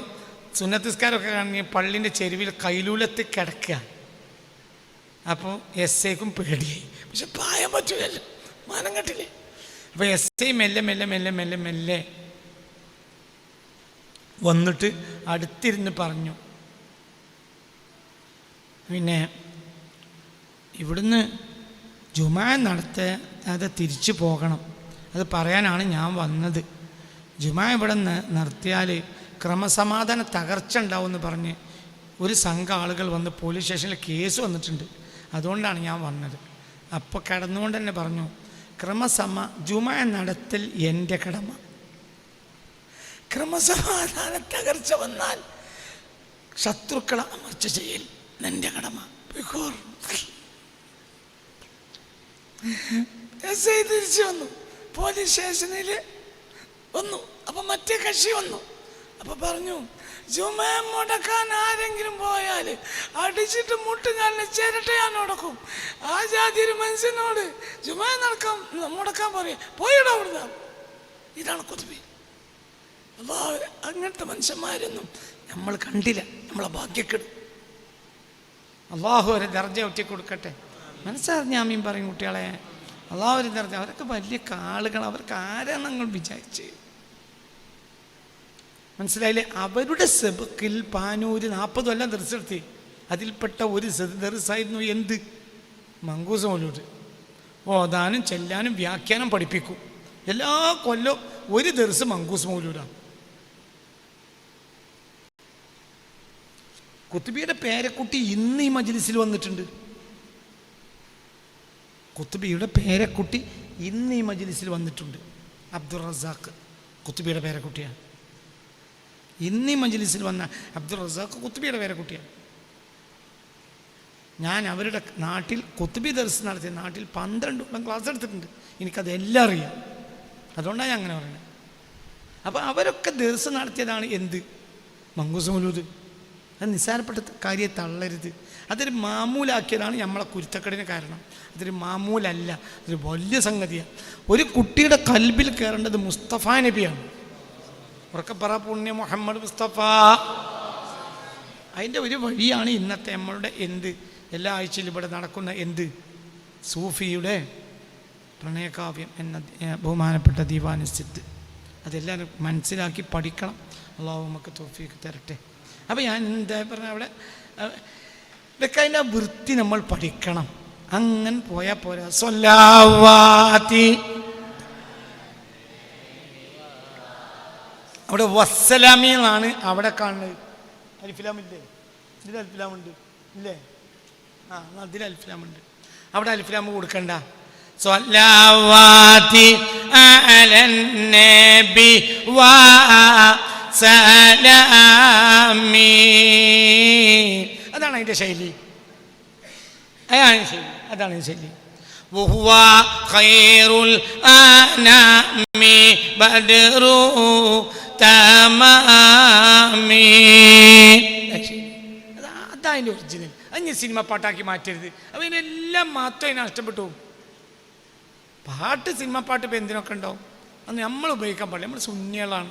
സുന്നത്തിസ്കാരമൊക്കെ കാണി പള്ളിൻ്റെ ചെരുവിൽ കൈലൂലത്ത് കിടക്കുക. അപ്പോൾ SIക്കും പേടിയായി. പക്ഷെ പായാൻ പറ്റൂലല്ലോ, മാനം കെട്ടില്ലേ. അപ്പോൾ SI മെല്ലെ വന്നിട്ട് അടുത്തിരുന്ന് പറഞ്ഞു, പിന്നെ ഇവിടുന്ന് ജുമാ നടത്താതെ തിരിച്ചു പോകണം, അത് പറയാനാണ് ഞാൻ വന്നത്. ജുമാ ഇവിടെ നിർത്തിയാൽ ക്രമസമാധാന തകർച്ച ഉണ്ടാവുമെന്ന് പറഞ്ഞ് ഒരു സംഘം ആളുകൾ വന്ന് പോലീസ് സ്റ്റേഷനിൽ കേസ് വന്നിട്ടുണ്ട്, അതുകൊണ്ടാണ് ഞാൻ വന്നത്. അപ്പോൾ കിടന്നുകൊണ്ട് തന്നെ പറഞ്ഞു, ജുമാ നടത്തൽ എൻ്റെ കടമ, ക്രമസമാധാന തകർച്ച വന്നാൽ ശത്രുക്കളെ അമർച്ച ചെയ്യൽ എൻ്റെ കടമ. തിരിച്ചു വന്നു, പോലീസ് സ്റ്റേഷനിൽ വന്നു. അപ്പം മറ്റേ കക്ഷി വന്നു. അപ്പം പറഞ്ഞു, ജുമാ മുടക്കാൻ ആരെങ്കിലും പോയാൽ അടിച്ചിട്ട് മുട്ടുകാലിന് ചിരട്ടയാൻ കൊടുക്കും. ആ ജാതി ഒരു മനുഷ്യനോട് ജുമാ മുടക്കാൻ പറയാം, പോയിടോ അവിടുന്ന്. ഇതാണ് ഖുത്ബി. അങ്ങനത്തെ മനുഷ്യന്മാരൊന്നും നമ്മൾ കണ്ടില്ല. നമ്മളെ ഭാഗ്യക്കെടും. അള്ളാഹു ഒരു ദർജ ഒറ്റി കൊടുക്കട്ടെ. മനസ്സറിഞ്ഞാമീൻ പറയും കുട്ടികളെ, അള്ളാഹു ഒരു ദർജ. അവരൊക്കെ വലിയ ആളുകൾ, അവർക്ക് ആരാണ് നിങ്ങൾ വിചാരിച്ച്? മനസ്സിലായില്ലേ? അവരുടെ സെബക്കിൽ പാനൂര് 40 കൊല്ലം ദർസെടുത്തി. അതിൽപ്പെട്ട ഒരു ദർസായിരുന്നു എന്ത്? മങ്കൂസ് മൗലൂദ്. ഓതാനും ചെല്ലാനും വ്യാഖ്യാനം പഠിപ്പിക്കും. എല്ലാ കൊല്ലവും ഒരു ദർസ് മങ്കൂസ് മൗലൂദാണ്. ഖുത്ബിയുടെ പേരക്കുട്ടി ഇന്ന് ഈ മജ്ലിസിൽ വന്നിട്ടുണ്ട്. ഖുത്ബിയുടെ പേരക്കുട്ടി ഇന്ന് ഈ മജ്ലിസിൽ വന്നിട്ടുണ്ട്. അബ്ദുൾ റസാഖ് ഖുത്ബിയുടെ പേരക്കുട്ടിയാണ്. ഇന്ന് ഈ മജ്ലിസിൽ വന്ന അബ്ദുൾ റസാഖ് ഖുത്ബിയുടെ പേരക്കുട്ടിയാണ്. ഞാൻ അവരുടെ നാട്ടിൽ ഖുത്ബി ദർസ് നടത്തിയ നാട്ടിൽ 12 ക്ലാസ് എടുത്തിട്ടുണ്ട്. എനിക്കതെല്ലാം അറിയാം. അതുകൊണ്ടാണ് ഞാൻ അങ്ങനെ പറയുന്നത്. അപ്പോൾ അവരൊക്കെ ദർസ് നടത്തിയതാണ് എന്ത്? മങ്കൂസ് മൗലൂദ്. അത് നിസ്സാരപ്പെട്ട കാര്യം തള്ളരുത്. അതൊരു മാമൂലാക്കിയതാണ് നമ്മളെ കുരുത്തക്കടിന് കാരണം. അതൊരു മാമൂലല്ല, അതൊരു വലിയ സംഗതിയാണ്. ഒരു കുട്ടിയുടെ കൽബിൽ കയറേണ്ടത് മുസ്തഫ നബിയാണ്. ഉറക്കെ പറ, പുണ്യ മുഹമ്മദ് മുസ്തഫ. അതിൻ്റെ ഒരു വഴിയാണ് ഇന്നത്തെ നമ്മളുടെ എല്ലാ ആഴ്ചയിലും ഇവിടെ നടക്കുന്ന സൂഫിയുടെ പ്രണയകാവ്യം എന്ന ബഹുമാനപ്പെട്ട ദീവാനുസിദ്ധ്. അതെല്ലാവരും മനസ്സിലാക്കി പഠിക്കണം. അള്ളാഹു നമുക്ക് തൗഫീഖ് തരട്ടെ. അപ്പോൾ ഞാൻ എന്താ പറഞ്ഞ, അവിടെ ഇതൊക്കെ അതിൻ്റെ വൃത്തി നമ്മൾ പഠിക്കണം. അങ്ങനെ പോയാൽ പോരാ. സ്വലാവാതി അവിടെ വസ്സലാമി എന്നാണ് അവിടെ കാണുന്നത്. അൽഫിലാമില്ലേ? ഇതിൽ അൽഫിലാമുണ്ട് ഇല്ലേ? അതിൽ അൽഫിലാമുണ്ട്. അവിടെ അൽഫിലാമ് കൊടുക്കണ്ട. സ്വലാവാതി അലൻ നബി വ സലാമി. അതാണ് അതിൻ്റെ ശൈലി, അതാണ് ശൈലി, അതാണ് ശൈലി. വഹുവ ഖൈറുൽ അനാമി ബദ്റു തമാമി. അതതിൻ്റെ ഒറിജിനൽ. അത് ഞാൻ സിനിമ പാട്ടാക്കി മാറ്റരുത്. അപ്പം ഇതിനെല്ലാം മാത്രമേ നഷ്ടപ്പെട്ടു. പാട്ട് സിനിമ പാട്ട് ഇപ്പം എന്തിനൊക്കെ ഉണ്ടാവും, അത് നമ്മൾ ഉപയോഗിക്കാൻ പാടില്ല. നമ്മൾ സുന്നികളാണ്.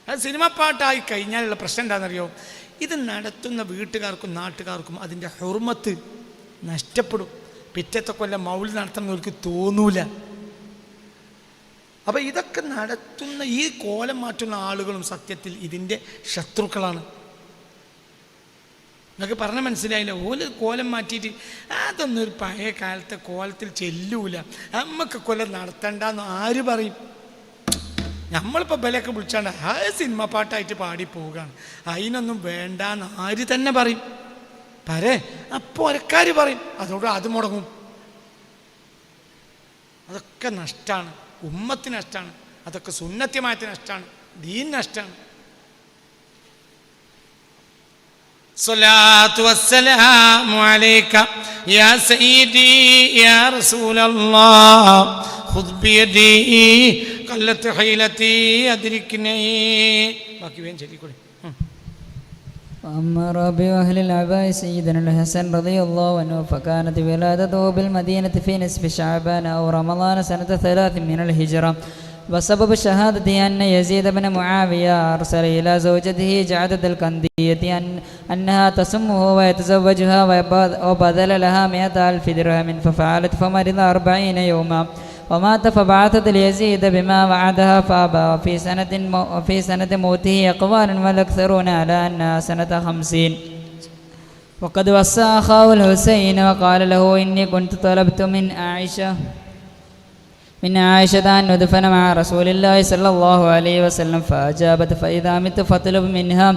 അത് സിനിമ പാട്ടായി കഴിഞ്ഞാലുള്ള പ്രശ്നം എന്താണെന്നറിയോ, ഇത് നടത്തുന്ന വീട്ടുകാർക്കും നാട്ടുകാർക്കും അതിൻ്റെ ഹുർമത്ത് നഷ്ടപ്പെടും. പിറ്റത്തെ കൊല്ലം മൗലിദ് നടത്തുന്നവർക്ക് തോന്നൂല. അപ്പം ഇതൊക്കെ നടത്തുന്ന ഈ കോലം മാറ്റുന്ന ആളുകളും സത്യത്തിൽ ഇതിൻ്റെ ശത്രുക്കളാണ്. നിങ്ങൾക്ക് പറഞ്ഞ മനസ്സിലായില്ല. ഓല് കോലം മാറ്റിയിട്ട് അതൊന്നും ഒരു പഴയ കാലത്തെ കോലത്തിൽ ചെല്ലൂല, നമ്മൾക്ക് കൊല്ലം നടത്തണ്ടെന്ന് ആര് പറയും? നമ്മളിപ്പോൾ ബലൊക്കെ വിളിച്ചാണ്ട് ആ സിനിമ പാട്ടായിട്ട് പാടി പോവുകയാണ്, അതിനൊന്നും വേണ്ടാന്ന് ആര് തന്നെ പറയും? അപ്പോൾ ഒരക്കാർ പറയും, അതോട് അത് മുടങ്ങും. അതൊക്കെ നഷ്ടമാണ്, ഉമ്മത്തിന് നഷ്ടമാണ്, അതൊക്കെ സുന്നത്യമായിട്ട് നഷ്ടമാണ്, ദീൻ നഷ്ടമാണ്. സ്വലാത്തു വസ്സലാമു അലൈക യാ സയ്യിദി യാ റസൂലല്ലാഹ് ഖുദ് ബിയദി ഖല്ലത്ത് ഹൈലതി അദ്രിക്നി. ബാക്കി വേഗം ചൊല്ലിക്കോളി. وأما رابع أهل العباء سيدنا الحسن رضي الله عنه فكانت ولادته بالمدينة في نصف شعبان أو رمضان سنة 3 من الهجرة. وسبب شهادته أن يزيد بن معاوية أرسل إلى زوجته جعدة الكندية أنها تسمه ويتزوجها وبذل لها 100,000 درهم ففعلت فمرض 40 يوما ومات فبعثت ليزيد بما وعدها فأبى. في سنة موته أقوال والأكثرون على أنها سنة 50. وقد وصى أخاه الحسين وقال له إني كنت طلبت من عائشة أن ندفن مع رسول الله صلى الله عليه وسلم فأجابت فإذا مت فاطلب منها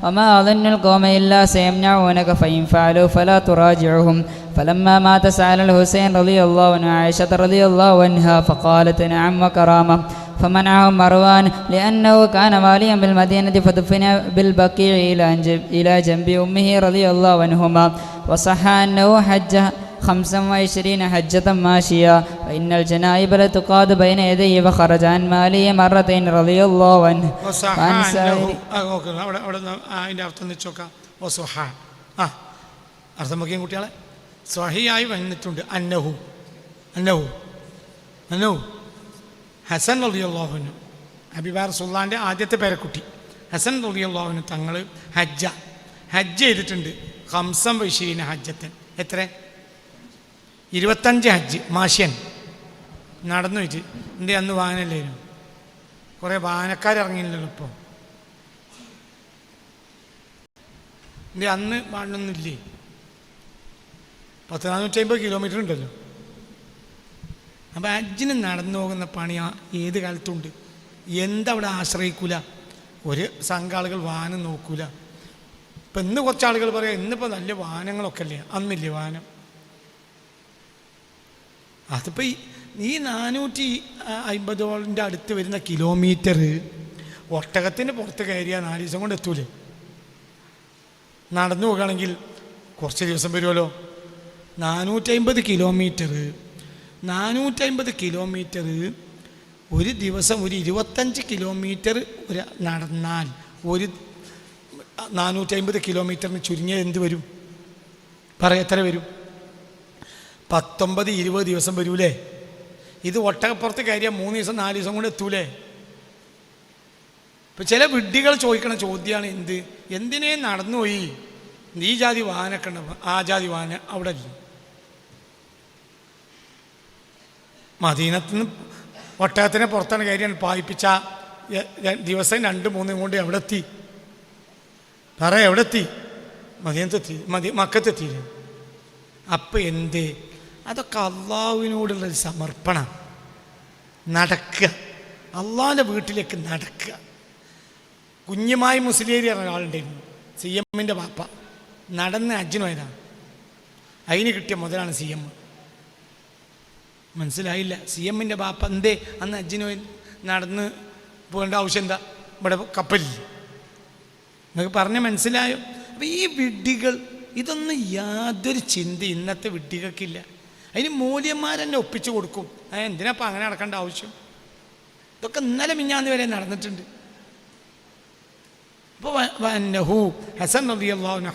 وما أظن القوم إلا سيمنعونك فإن فعلوا فلا تراجعهم. فلما مات سأل الحسين رضي الله عنه عائشة رضي الله عنها فقالت نعم وكرامة. فمنعهم مروان لأنه كان واليا بالمدينة فدفن بالبقيع إلى جنب أمه رضي الله عنهما. وصح أنه حج 25 حجة ماشية وإن الجنائب لتقاد بين يديه فخرج عن ماله مرتين رضي الله عنه. അതിൻ്റെ അർത്ഥം വെച്ചോക്കാം. അർത്ഥം നോക്കിയും കുട്ടികളെ സ്വഹിയായി വന്നിട്ടുണ്ട്. അന്നഹു ഹസൻ റളിയല്ലാഹു അൻഹു, ഹബീബ റസൂലുള്ളാഹിൻ്റെ ആദ്യത്തെ പേരക്കുട്ടി ഹസൻ റളിയല്ലാഹു അൻഹു തങ്ങൾ ഹജ്ജ് ചെയ്തിട്ടുണ്ട്. 25 ഹജ്ജത്തൻ, എത്ര? 25 ഹജ്ജ് മാഷ്യൻ നടന്നു വെച്ച്. എൻ്റെ അന്ന് വാഹനമല്ലായിരുന്നു, കുറേ വാഹനക്കാരിറങ്ങിയില്ലല്ലോ. ഇപ്പോൾ എൻ്റെ അന്ന് വാഹനമൊന്നുമില്ലേ. 450 കിലോമീറ്റർ ഉണ്ടല്ലോ. അപ്പോൾ ഹജ്ജിന് നടന്നു പോകുന്ന പണി ഏത് കാലത്തുണ്ട്. എന്തവിടെ ആശ്രയിക്കൂല, ഒരു സംഘ ആളുകൾ വാഹനം നോക്കൂല. ഇപ്പം ഇന്ന് കുറച്ച് ആളുകൾ പറയാം ഇന്നിപ്പോൾ നല്ല വാഹനങ്ങളൊക്കെ അല്ലേ, അന്നില്ലേ വാഹനം. അതിപ്പോൾ ഈ 450 അടുത്ത് വരുന്ന കിലോമീറ്റർ ഒട്ടകത്തിന് പുറത്ത് കയറിയാൽ 4 ദിവസം കൊണ്ട് എത്തൂലേ. നടന്നു പോകുകയാണെങ്കിൽ കുറച്ച് ദിവസം വരുമല്ലോ. 450 കിലോമീറ്റർ ഒരു ദിവസം ഒരു 25 കിലോമീറ്റർ നടന്നാൽ ഒരു 450 കിലോമീറ്ററിന് ചുരുങ്ങിയത് എന്ത് വരും? എത്ര വരും? 19-20 ദിവസം വരൂലേ. ഇത് ഒട്ടകപ്പുറത്ത് കയറിയാൽ 3 ദിവസം 4 ദിവസം കൊണ്ട് എത്തൂലേ. ഇപ്പം ചില വിഡ്ഢികൾ ചോദിക്കണ ചോദ്യമാണ് എന്തിനേ നടന്നുപോയി, ഈ ജാതി വാഹനമൊക്കെ ഉണ്ടാവും, ആ ജാതി വാഹനം അവിടെ ഇല്ല. മദീനത്തിന് ഒട്ടകത്തിനെ പുറത്താണ് കയറിയാണ് പായിപ്പിച്ച ദിവസം 2-3 കൊണ്ട് എവിടെ എത്തി? എവിടെ എത്തി? മദീനത്തെത്തി, മക്കത്തെത്തിയില്ല. അപ്പം അതൊക്കെ അള്ളാഹുവിനോടുള്ളൊരു സമർപ്പണം. നടക്കുക, അള്ളാഹിൻ്റെ വീട്ടിലേക്ക് നടക്കുക. കുഞ്ഞുമായി മുസ്ലിം ഒരാളുണ്ടായിരുന്നു, CM വാപ്പ. നടന്ന് ഹജ്ജിന് പോയതാണ്. അതിന് കിട്ടിയ മുതലാണ് CM. മനസ്സിലായില്ല. CM വാപ്പ അന്ന് ഹജ്ജിന് പോയി നടന്ന് പോകേണ്ട ആവശ്യം എന്താ? ഇവിടെ കപ്പലില്ല. നിങ്ങൾക്ക് പറഞ്ഞ് മനസ്സിലായോ? അപ്പം ഈ വിഡ്ഢികൾ ഇതൊന്നും യാതൊരു ചിന്ത ഇന്നത്തെ വിഡ്ഢികൾക്കില്ല. അതിന് മൂല്യന്മാരെന്നെ ഒപ്പിച്ചു കൊടുക്കും. എന്തിനാ അപ്പം അങ്ങനെ നടക്കേണ്ട ആവശ്യം? ഇതൊക്കെ ഇന്നലെ മിഞ്ഞാന്ന് വരെ നടന്നിട്ടുണ്ട്. അപ്പോൾ ഹസൻ റളിയല്ലാഹു അൻഹു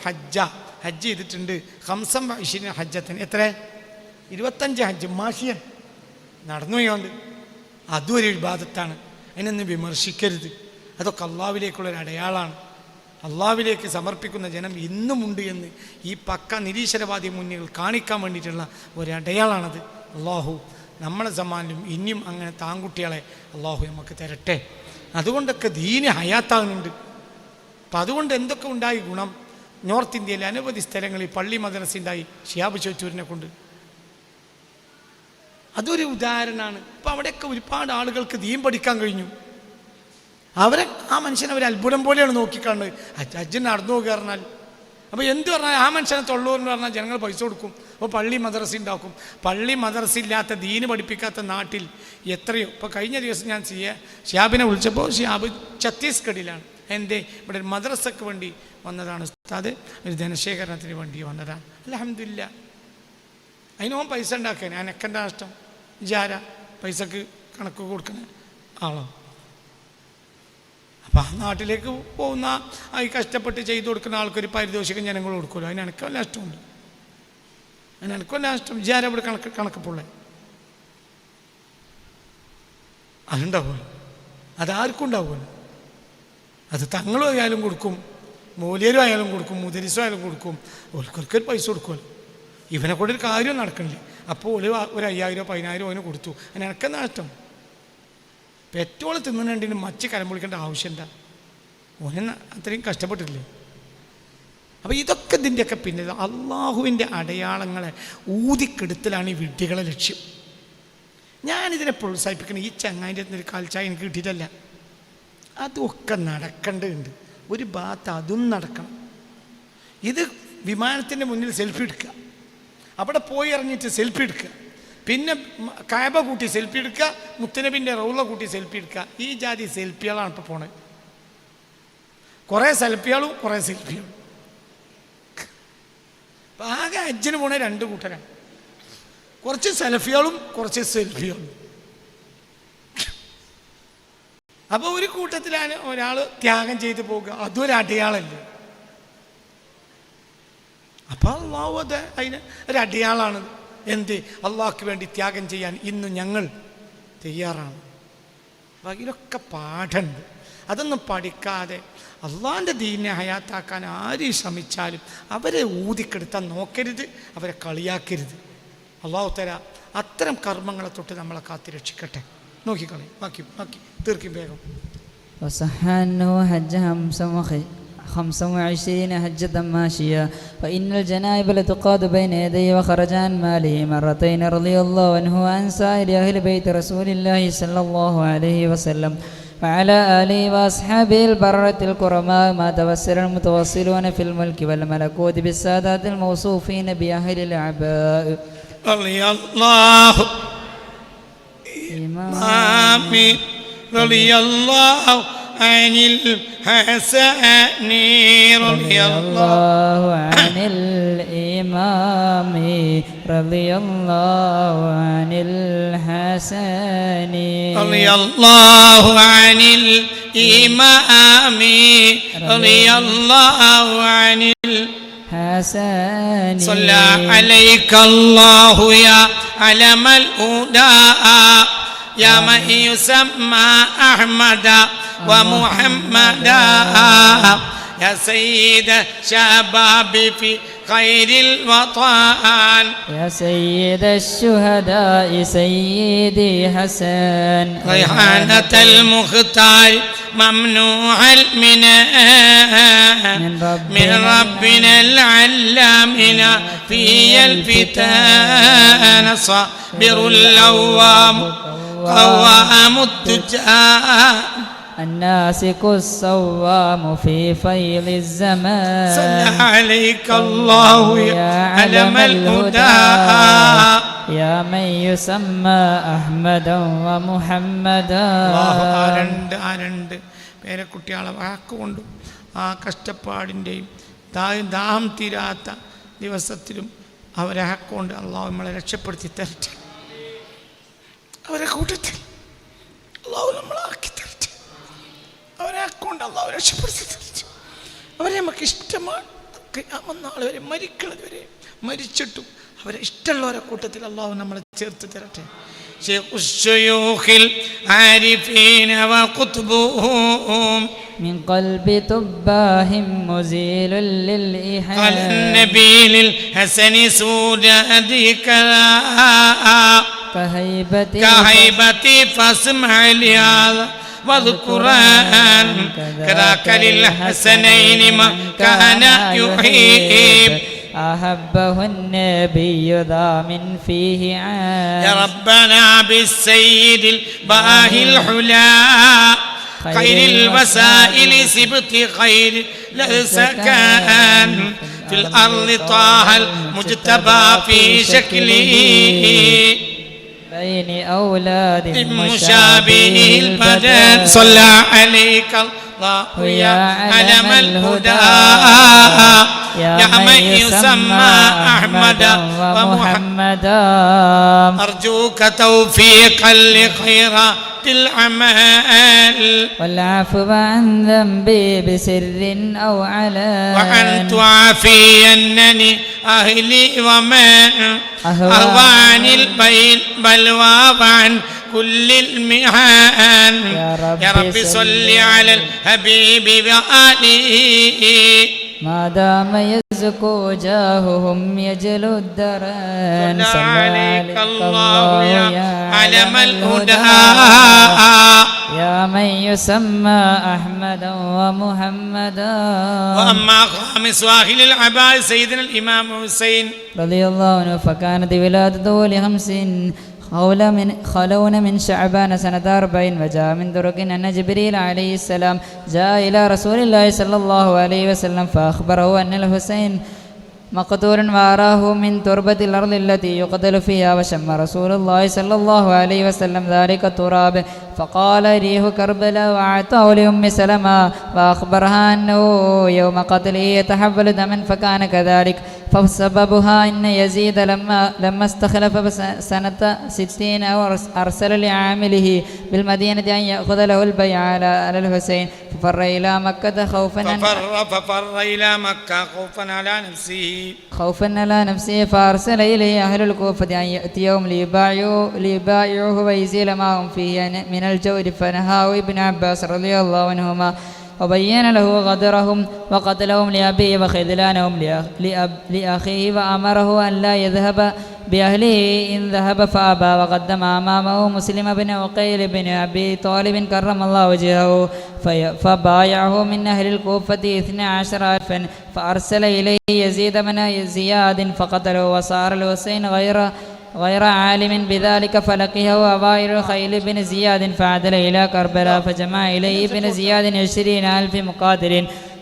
ഹജ്ജ് ചെയ്തിട്ടുണ്ട്. 25 ഹജ്ജത്തിന് എത്ര 25 ഹജ്ജ് മാഷിയൻ നടന്നു പോയോണ്ട് അതും ഒരു ഇബാദത്താണ്. അതിനൊന്നും വിമർശിക്കരുത്. അതൊക്കെ അള്ളാഹുവിലേക്കുള്ളൊരു അടയാളമാണ്. അള്ളാഹുവിലേക്ക് സമർപ്പിക്കുന്ന ജനം ഇന്നുമുണ്ട് എന്ന് ഈ പക്ക നിരീശ്വരവാദി മുന്നിൽ കാണിക്കാൻ വേണ്ടിയിട്ടുള്ള ഒരടയാളാണത്. അള്ളാഹു നമ്മളെ സമാനിലും ഇനിയും അങ്ങനെ താങ്കുട്ടികളെ അള്ളാഹു നമുക്ക് തരട്ടെ. അതുകൊണ്ടൊക്കെ ദീന് ഹയാത്താകുന്നുണ്ട്. അപ്പം അതുകൊണ്ട് എന്തൊക്കെ ഉണ്ടായി ഗുണം? നോർത്ത് ഇന്ത്യയിലെ അനവധി സ്ഥലങ്ങളിൽ പള്ളി മദ്രസ ഉണ്ടായി ഷിഹാബ് ചോറ്റൂരിനെ കൊണ്ട്. അതൊരു ഉദാഹരണമാണ്. അപ്പം അവിടെയൊക്കെ ഒരുപാട് ആളുകൾക്ക് ദീൻ പഠിക്കാൻ കഴിഞ്ഞു. ആ മനുഷ്യനെ അവർ അത്ഭുതം പോലെയാണ് നോക്കിക്കാണുന്നത്. ഹജ്ജിന് നടന്നു പോകുക പറഞ്ഞാൽ. അപ്പോൾ എന്ത് പറഞ്ഞാൽ ആ മനുഷ്യനെ തൊള്ളൂരെന്ന് പറഞ്ഞാൽ ജനങ്ങൾ പൈസ കൊടുക്കും. അപ്പോൾ പള്ളി മദ്രസ ഉണ്ടാക്കും. പള്ളി മദ്രസ ഇല്ലാത്ത ദീന് പഠിപ്പിക്കാത്ത നാട്ടിൽ എത്രയോ. ഇപ്പോൾ കഴിഞ്ഞ ദിവസം ഞാൻ ഷിഹാബിനെ വിളിച്ചപ്പോൾ ഷിഹാബ് ഛത്തീസ്ഗഡിലാണ്. എന്തേ ഇവിടെ ഒരു മദ്രസക്ക് വേണ്ടി വന്നതാണ് ഉസ്താദ്, ഒരു ധനശേഖരണത്തിന് വേണ്ടി വന്നതാണ്. അൽഹംദുലില്ലാ. അതിനോൻ പൈസ ഉണ്ടാക്കാൻ എനക്കെന്താ നഷ്ടം? ജാര പൈസക്ക് കണക്ക് കൊടുക്കുന്ന ആളോ? അപ്പം ആ നാട്ടിലേക്ക് പോകുന്ന ഈ കഷ്ടപ്പെട്ട് ചെയ്തു കൊടുക്കുന്ന ആൾക്കൊരു പാരിതോഷികം ജനങ്ങൾ കൊടുക്കുമല്ലോ. അതിന് എനിക്ക് വല്ല നഷ്ടമുണ്ട്. എനിക്ക് വല്ല നഷ്ടം. ജാര ഇവിടെ കണക്കപ്പുള്ളേ അതുണ്ടാവുമല്ലോ. അതാർക്കും ഉണ്ടാവുമല്ലോ. അത് തങ്ങളും ആയാലും കൊടുക്കും, മൂല്യരും ആയാലും കൊടുക്കും, മുദരിസും ആയാലും കൊടുക്കും. ഓൽക്കൊരു പൈസ കൊടുക്കുമല്ലോ. ഇവനെ കൊണ്ടൊരു കാര്യം നടക്കണില്ലേ. അപ്പോൾ ഒരു 5,000 10,000 അവന് കൊടുത്തു. അതിന് എനിക്കെന്താ നഷ്ടം? പെട്രോൾ തിന്നുന്നുണ്ടെങ്കിലും മച്ച് കരം പൊളിക്കേണ്ട ആവശ്യം എന്താ? ഓനെന്ന് അത്രയും കഷ്ടപ്പെട്ടിട്ടില്ലേ? അപ്പോൾ ഇതൊക്കെ ഇതിൻ്റെയൊക്കെ പിന്നെ അള്ളാഹുവിൻ്റെ അടയാളങ്ങളെ ഊതിക്കെടുത്തലാണ് ഈ വിഡ്ഢികളെ ലക്ഷ്യം. ഞാനിതിനെ പ്രോത്സാഹിപ്പിക്കണം. ഈ ചങ്ങായിൻ്റെ ഒരു കാൽച്ചായ എനിക്ക് കിട്ടിയിട്ടല്ല. അതൊക്കെ നടക്കേണ്ടതുണ്ട്. ഒരു ഭാഗത്ത് അതും നടക്കണം. ഇത് വിമാനത്തിൻ്റെ മുന്നിൽ സെൽഫി എടുക്കുക, അവിടെ പോയി ഇറങ്ങിയിട്ട് സെൽഫി എടുക്കുക, പിന്നെ കഅബ കൂട്ടി സെൽഫി എടുക്കുക, മുത്തനബിൻ്റെ റൗള കൂട്ടി സെൽഫി എടുക്കുക. ഈ ജാതി സെൽഫികളാണ് ഇപ്പോൾ പോണത്. കുറേ സെൽഫികളും കുറേ സെൽഫികളും. ആകെ ഹജ്ജിന് പോണ 2 കൂട്ടരാണ്. കുറച്ച് സെൽഫികളും കുറച്ച് സെൽഫികളും. അപ്പോൾ ഒരു കൂട്ടത്തിലാണ് ഒരാൾ ത്യാഗം ചെയ്ത് പോകുക. അതൊരു അടയാളല്ലേ? അപ്പോൾ അള്ളാഹു അത് അതിന് ഒരു അടയാളാണ്. എന്ത്? അള്ളാഹ്ക്ക് വേണ്ടി ത്യാഗം ചെയ്യാൻ ഇന്ന് ഞങ്ങൾ തയ്യാറാണ്. അപ്പോൾ അതിലൊക്കെ പാഠമുണ്ട്. അതൊന്നും പഠിക്കാതെ അള്ളാഹിൻ്റെ ദീനിനെ ഹയാത്താക്കാൻ ആരും ശ്രമിച്ചാലും അവരെ ഊതിക്കെടുത്താൻ നോക്കരുത്, അവരെ കളിയാക്കരുത്. അള്ളാഹു തആല അത്തരം കർമ്മങ്ങളെ തൊട്ട് നമ്മളെ കാത്തിരക്ഷിക്കട്ടെ. നോക്കിക്കളി, ബാക്കി തീർക്കും വേഗം. وصح أنه حج 25 حجة ماشية، فإن الجنائب لتقاد بين يديه، وخرج عن ماله مرتين رضي الله عنه وعن سائر أهل بيت رسول الله صلى الله عليه وسلم وعلى آله وأصحابه البررة الكرماء ما توسل المتوصلون في الملك والملكوت بالسادات الموصوفين بأهل العباء. رضي الله آمين. رضي الله عن الحسن. رضي الله عن الإمام. رضي الله عن الحسن. رضي الله عن الإمام. رضي الله عن الحسن. صلى عليك الله يا علم الهدى، يا من يسمى أحمد ومحمدا، يا سيد الشباب في خير الوطن، يا سيد الشهداء سيدي حسن. ريحانة المختار ممنوع المنام من ربنا العلامنا في الفتان، صابر اللوام قوام التجاه، الناسك الصوام في فيض الزمان. صلى عليك الله يا علم الهدى، يا من يسمى أحمدا ومحمدا. ആരണ്ട് പേരക്കുട്ടികളെ വാക്കുകൊണ്ടും ആ കഷ്ടപ്പാടിൻ്റെയും ദാഹം തീരാത്ത ദിവസത്തിലും അവരെ കൊണ്ട് അള്ളാഹു നമ്മളെ രക്ഷപ്പെടുത്തി തരട്ടെ. അവരെ കൂട്ടത്തിൽ അള്ളാഹു നമ്മളാക്കി തരട്ടെ. അവരെ കൊണ്ട് അള്ളാഹു രക്ഷപ്പെടുത്തി തരട്ടെ. അവരെ നമുക്ക് ഇഷ്ടമാണ്. നാളെ വരെ മരിക്കുന്നത് വരെ മരിച്ചിട്ടും അവരെ ഇഷ്ടമുള്ളവരെ കൂട്ടത്തിൽ അള്ളാഹു നമ്മളെ ചേർത്ത് തരട്ടെ. شيخ الشيوخ العارفين وقطبهم من قلب تباه مزيل للإيحاء قال النبي للحسن سودادك كهيبتي فاسمع لهذا والقرآن كذاك للحسنين ما كان يحيب أحبه النبي ذا من فيه عام يا ربنا بالسيد الباهي الحلا خير الوسائل سبت خير للسكان في الأرض طه المجتبى في شكله بين أولاد مشابه البدن صلى عليك الله يا علم الهدى يا من يسمى أحمد ومحمدا أرجوك توفيقا لخيرات الأعمال والعفو عن ذنبي بسر أو علان وأن تعافينني أهلي ومن أهوان البلوى وعن كل المحان يا رب صل على الحبيب وآله ما دام يزكو جاههم يجلو الدران صلى عليك الله يا علم الهدى يا من يسمى أحمدا ومحمدا. وأما خامس واهل العباء سيدنا الإمام حسين رضي الله عنه فكانت ولادته ل5 خلون من شعبان سنة 40 وجاء من درك أن جبريل عليه السلام جاء إلى رسول الله صلى الله عليه وسلم فأخبره أن الحسين مقتول وأراه من تربة الأرض التي يقتل فيها وشم رسول الله صلى الله عليه وسلم ذلك التراب فقال ريح كربلاء وأعطاه لأم سلمة وأخبرها أنه يوم قتله يتحول دما فكان كذلك فسببها أن يزيد لما استخلف سنة 60 أرسل لعامله بالمدينة أن يأخذ له البيع على الحسين ففر إلى مكة خوفا إلى مكة خوفا على نفسه فأرسل إليه أهل الكوفة أن يأتيهم ليبايعوه ويزيل ما هم فيه من الجود فنهاه ابن عباس رضي الله عنهما وبين له غدرهم وقتلهم لأبيه وخذلانهم لأخيه وأمره أن لا يذهب بأهله إن ذهب فأبى وقدم أمامه مسلم بن عقيل بن أبي طالب كرم الله وجهه فبايعه من أهل الكوفة 12,000 فأرسل إليه يزيد بن زياد فقتله وصار الحسين غير عالم بذلك فلقيه أبائر الخيل بن زياد فعدل إلى كربلاء فجمع إليه بن زياد 20,000 مقاتل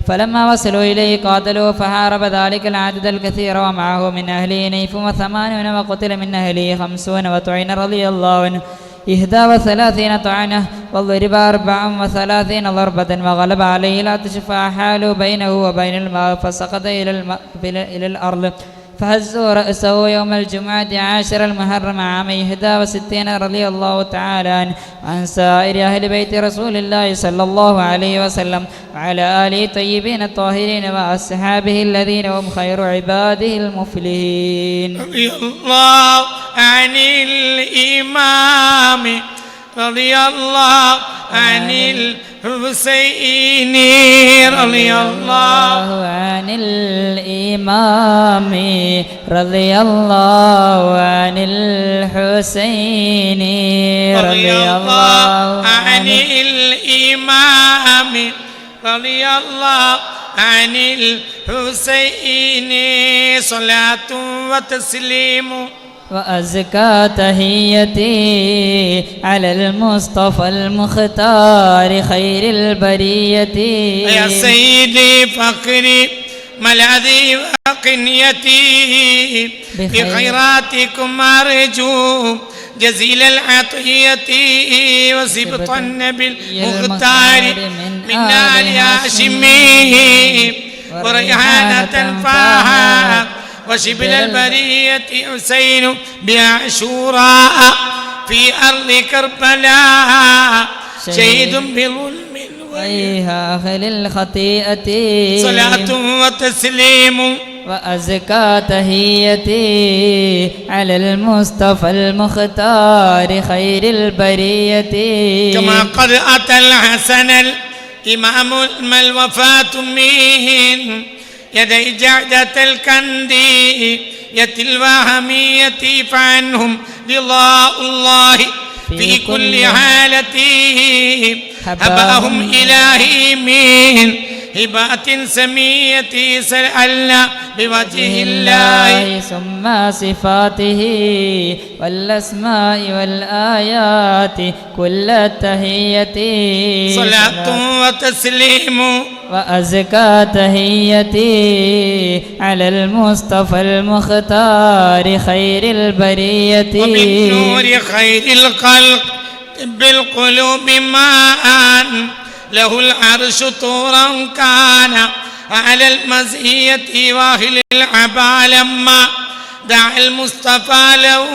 فلما وصلوا إليه قاتلوا فحارب ذلك العدد الكثير ومعه من أهله نيف 80 وقتل من أهله 50 وطعن رضي الله عنه 31 طعنة وضرب 34 ضربة وغلب عليه العطش فحالوا بينه وبين الماء فسقط إلى الأرض فهزوا رأسه يوم الجمعة 10 المحرم عام 61 رضي الله تعالى عنه عن سائر أهل بيت رسول الله صلى الله عليه وسلم وعلى آله الطيبين الطاهرين وأصحابه الذين هم خير عباده المفلحين. رضي الله عن الإمام رضي الله عن الحسين رضي الله عن الإمام رضي الله عن الحسين رضي الله عن الإمام رضي الله عن الحسين صلاة وتسليم وأزكى تحيتي على المصطفى المختار خير البرية يا سيدي فقري ملاذي وقنيتي بخيراتكم أرجو جزيل العطية وسبط النبي المختار من آل هاشم وريحانة فاها وشبل البرية حسين بعاشوراء في أرض كربلاء شهيد بظلم ويها أهل الخطيئة صلاة وتسليم وأزكى تحيتي على المصطفى المختار خير البرية كما قد أتى الحسن الإمام الوفاة من يدي جعدة الكندية الوهمية فعنهم رضاء الله في كل حالة هباهم إلهي من هبات سمية سألنا بوجه الله ثم صفاته والأسماء والآيات كل التحية صلاة وتسليم وأزكى تحيتي على المصطفى المختار خير البرية ومن نور خير الخلق بالقلوب ماء له العرش طورا كان على المزية واهل العبا لما دعا المصطفى له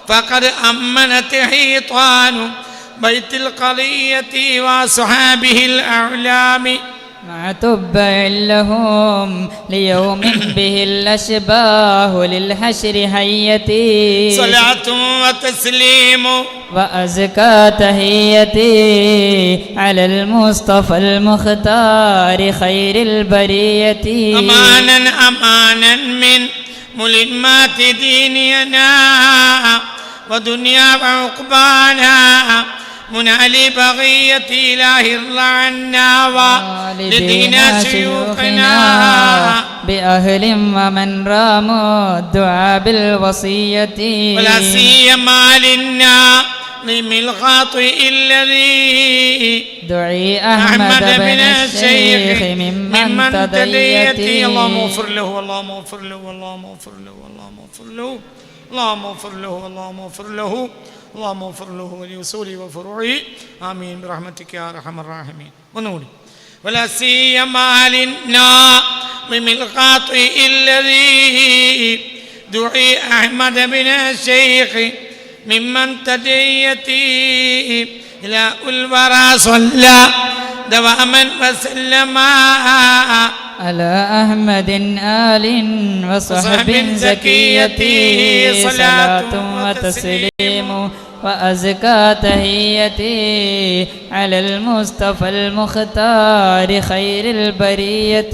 فقد أمنت حيطان بيت القضية وأصحابه الأعلام مع تبع لهم ليوم به الأشباه للحشر حيتي صلاة وتسليم وأزكى تحيتي على المصطفى المختار خير البرية أمانا أمانا من ملمات ديننا ودنيا وعقبانا منالي بغية إله عنا ولدينا شيوخنا بأهل ومن راموا الدعاء بالوصية ولا سيما للناظم الخاطئ الذي دعي أحمد بن الشيخ ممن تديتي اللهم اغفر له اللهم اغفر له اللهم اغفر له اللهم اغفر له اللهم اغفر له اللهم اغفر له اللهم اغفر له ولأصوله وفروعه آمين برحمتك يا أرحم الراحمين. ونوري ولا سيما للناظم الخاطئ الذي دعي أحمد بن الشيخ ممن تديتي إلى الورى صلى دواما وسلم على أحمد آل وصحب زكية صلاة وتسليم وأزكى تحيتي على المصطفى المختار خير البرية.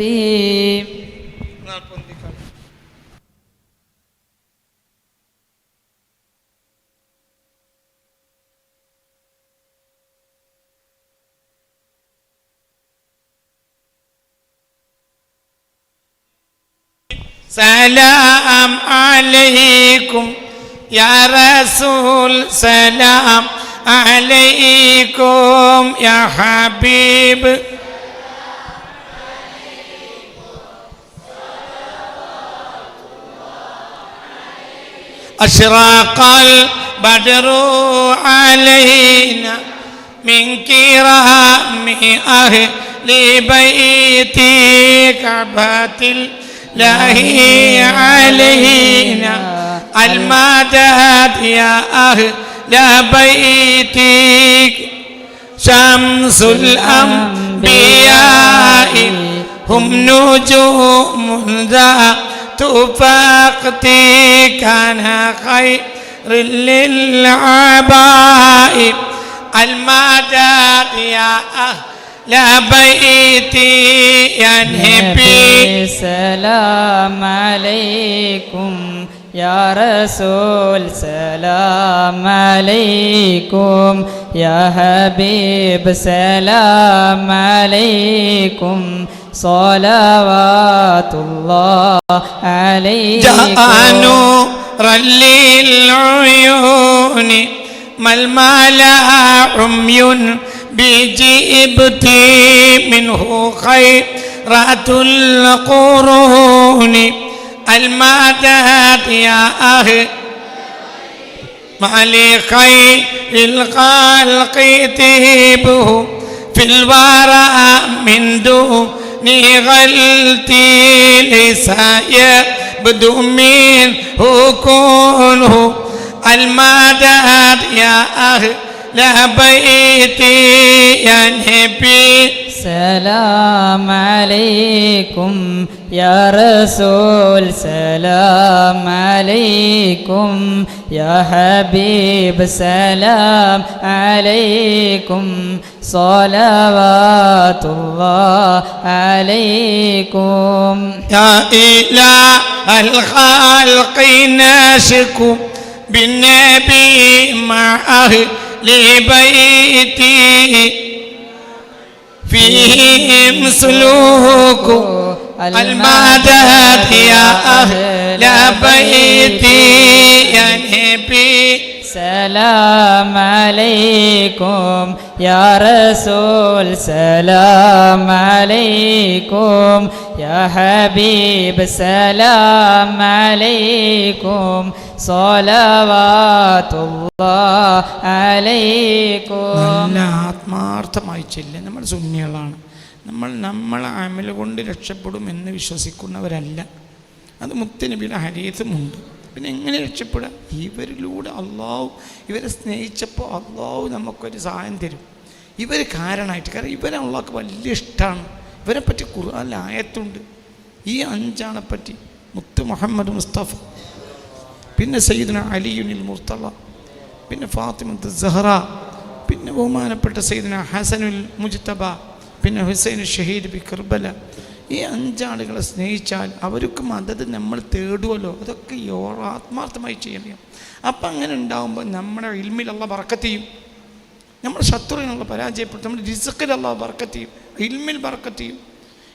سلام عليكم يا رسول سلام عليكم يا حبيب أشرق البدر علينا من كرام أهل بيتك كعبة الله علينا المدد يا أهل بيتك شمس الأنبياء هم نجوم ذات فقدي كان خير للعباء المدد يا أهل لا بيتي يا نبي سلام عليكم يا رسول سلام عليكم يا حبيب سلام عليكم صلوات الله عليكم جاء نورا للعيون ما الملا عمي بجئبتي منه خيرات القرون المدد يا أهل ما لخير الخلق طيبه في الورى من دون غلتي ليس يبدو منه كونه المدد يا أهل بيتي يا نبي. سلام عليكم يا رسول، سلام عليكم يا حبيب، سلام عليكم صلوات الله عليكم. يا إله الخلق نشكو بالنبي مع أهل بيتي فيهم سلوك المدد يا أهل بيتي يا نبي. سلام عليكم يا رسول، سلام عليكم يا حبيب، سلام عليكم صلوات الله عليكم. നല്ല ആത്മാർത്ഥമായി ചെല്ലുക. നമ്മൾ സുന്നികളാണ്, നമ്മളെ അമൽ കൊണ്ട് രക്ഷപ്പെടുമെന്ന് വിശ്വസിക്കുന്നവരല്ല. അത് മുത്തുനബിയുടെ ഹദീസുമുണ്ട്. പിന്നെ എങ്ങനെ രക്ഷപ്പെടുക? ഇവരിലൂടെ അള്ളാഹു ഇവരെ സ്നേഹിച്ചപ്പോൾ അള്ളാഹു നമുക്കൊരു സഹായം തരും. ഇവർ കാരണമായിട്ട്, കാരണം ഇവരെ അള്ളാഹ്ക്ക് വലിയ ഇഷ്ടമാണ്. ഇവരെ പറ്റി ഖുർആനിൽ ആയത്തുണ്ട്. ഈ 5 പറ്റി മുത്ത് മുഹമ്മദ് മുസ്തഫ, പിന്നെ സയ്യിദുന അലിയുൽ മുർത്തള, പിന്നെ ഫാത്തിമത്ത് സഹറ, പിന്നെ ബഹുമാനപ്പെട്ട സയ്യിദുന ഹസനുൽ മുജ്തബ, പിന്നെ ഹുസൈൻ ഷഹീദ് ബി കർബല. ഈ 5 ആളുകളെ സ്നേഹിച്ചാൽ അവർക്ക് മദത് നമ്മൾ തേടുമല്ലോ. അതൊക്കെ ആത്മാർത്ഥമായി ചെയ്യണം. അപ്പം അങ്ങനെ ഉണ്ടാകുമ്പോൾ നമ്മുടെ ഇൽമിൽ അല്ലാഹ് ബർക്കത്ത് ചെയ്യും, നമ്മുടെ ശത്രുവിനുള്ള പരാജയപ്പെടുത്തും, നമ്മുടെ റിസ്ക്കിൽ അല്ലാഹ് ബർക്കത്ത് ചെയ്യും, ഇൽമിൽ ബർക്കത്ത് ചെയ്യും.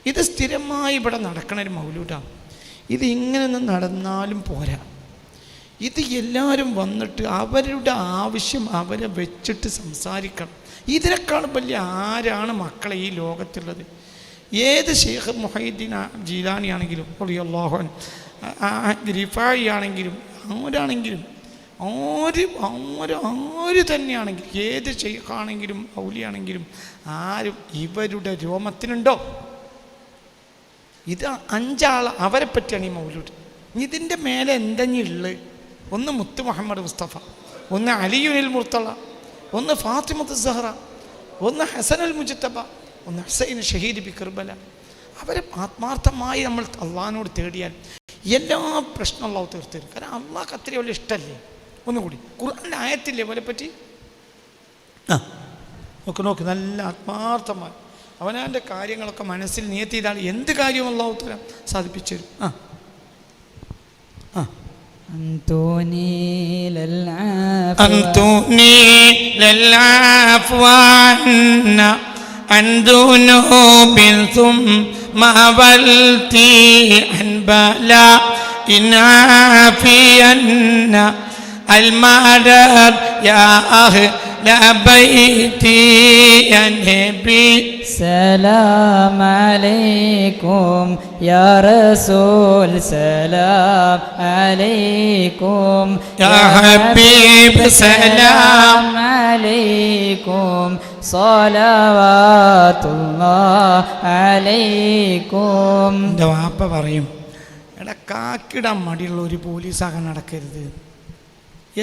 ഇത് സ്ഥിരമായി ഇവിടെ നടക്കണ ഒരു മൗലൂദാണ്. ഇത് ഇങ്ങനെയൊന്നും നടന്നാലും പോരാ. ഇത് എല്ലാവരും വന്നിട്ട് അവരുടെ ആവശ്യം അവരെ വെച്ചിട്ട് സംസാരിക്കണം. ഇതിനേക്കാൾ വലിയ ആരാണ് മക്കളെ ഈ ലോകത്തുള്ളത്? ഏത് ഷെയ്ഖ് മുഹയ്യിദ്ദീൻ ജീലാനി ആണെങ്കിലും റളിയല്ലാഹു അൻഹു, റിഫായി ആണെങ്കിലും ആരാണെങ്കിലും ആര് തന്നെയാണെങ്കിലും, ഏത് ഷെയ്ഖാണെങ്കിലും ഔലിയാണെങ്കിലും ആരും ഇവരുടെ രോമത്തിനുണ്ടോ? ഇത് 5 ആൾ അവരെ പറ്റിയാണ് ഈ മൗലൂദ്. ഇതിൻ്റെ മേലെ എന്തെങ്കിലും ഒന്ന് മുത്ത് മുഹമ്മദ് മുസ്തഫ, ഒന്ന് അലിയുൽ മുർത്തള, ഒന്ന് ഫാത്തിമത്ത് സഹറ, ഒന്ന് ഹസനുൽ മുജ്തബ, ഒന്ന് ഹുസൈൻ ഷഹീദ് ബി കർബല. അവരെ ആത്മാർത്ഥമായി നമ്മൾ അള്ളാഹിനോട് തേടിയാൽ എല്ലാ പ്രശ്നം അള്ളാഹു തീർത്തു തരും. കാരണം അള്ളാഹ്ക്ക് അത്രയും വലിയ ഇഷ്ടമല്ലേ. ഒന്നുകൂടി ഖുർആനിലെ ആയത്തില്ലേ പോലെ പറ്റി നോക്ക് നല്ല ആത്മാർത്ഥമായി അവനവൻ്റെ കാര്യങ്ങളൊക്കെ മനസ്സിൽ നിയത്ത് ചെയ്താൽ എന്ത് കാര്യവും അള്ളാഹു തആല സാധിപ്പിച്ചു തരും. أنتوني للعفو عنا عن ذنوب ثم ولتي عن بلاء إن عافينا المدد يا أهل بيتي يا نبي. سلام عليكم يا رسول، سلام عليكم يا حبيب، سلام عليكم صلوات الله عليكم. എൻ്റെ വാപ്പ പറയും, എടാ കാക്കിടാൻ മടിയുള്ള ഒരു പോലീസാകാൻ നടക്കരുത്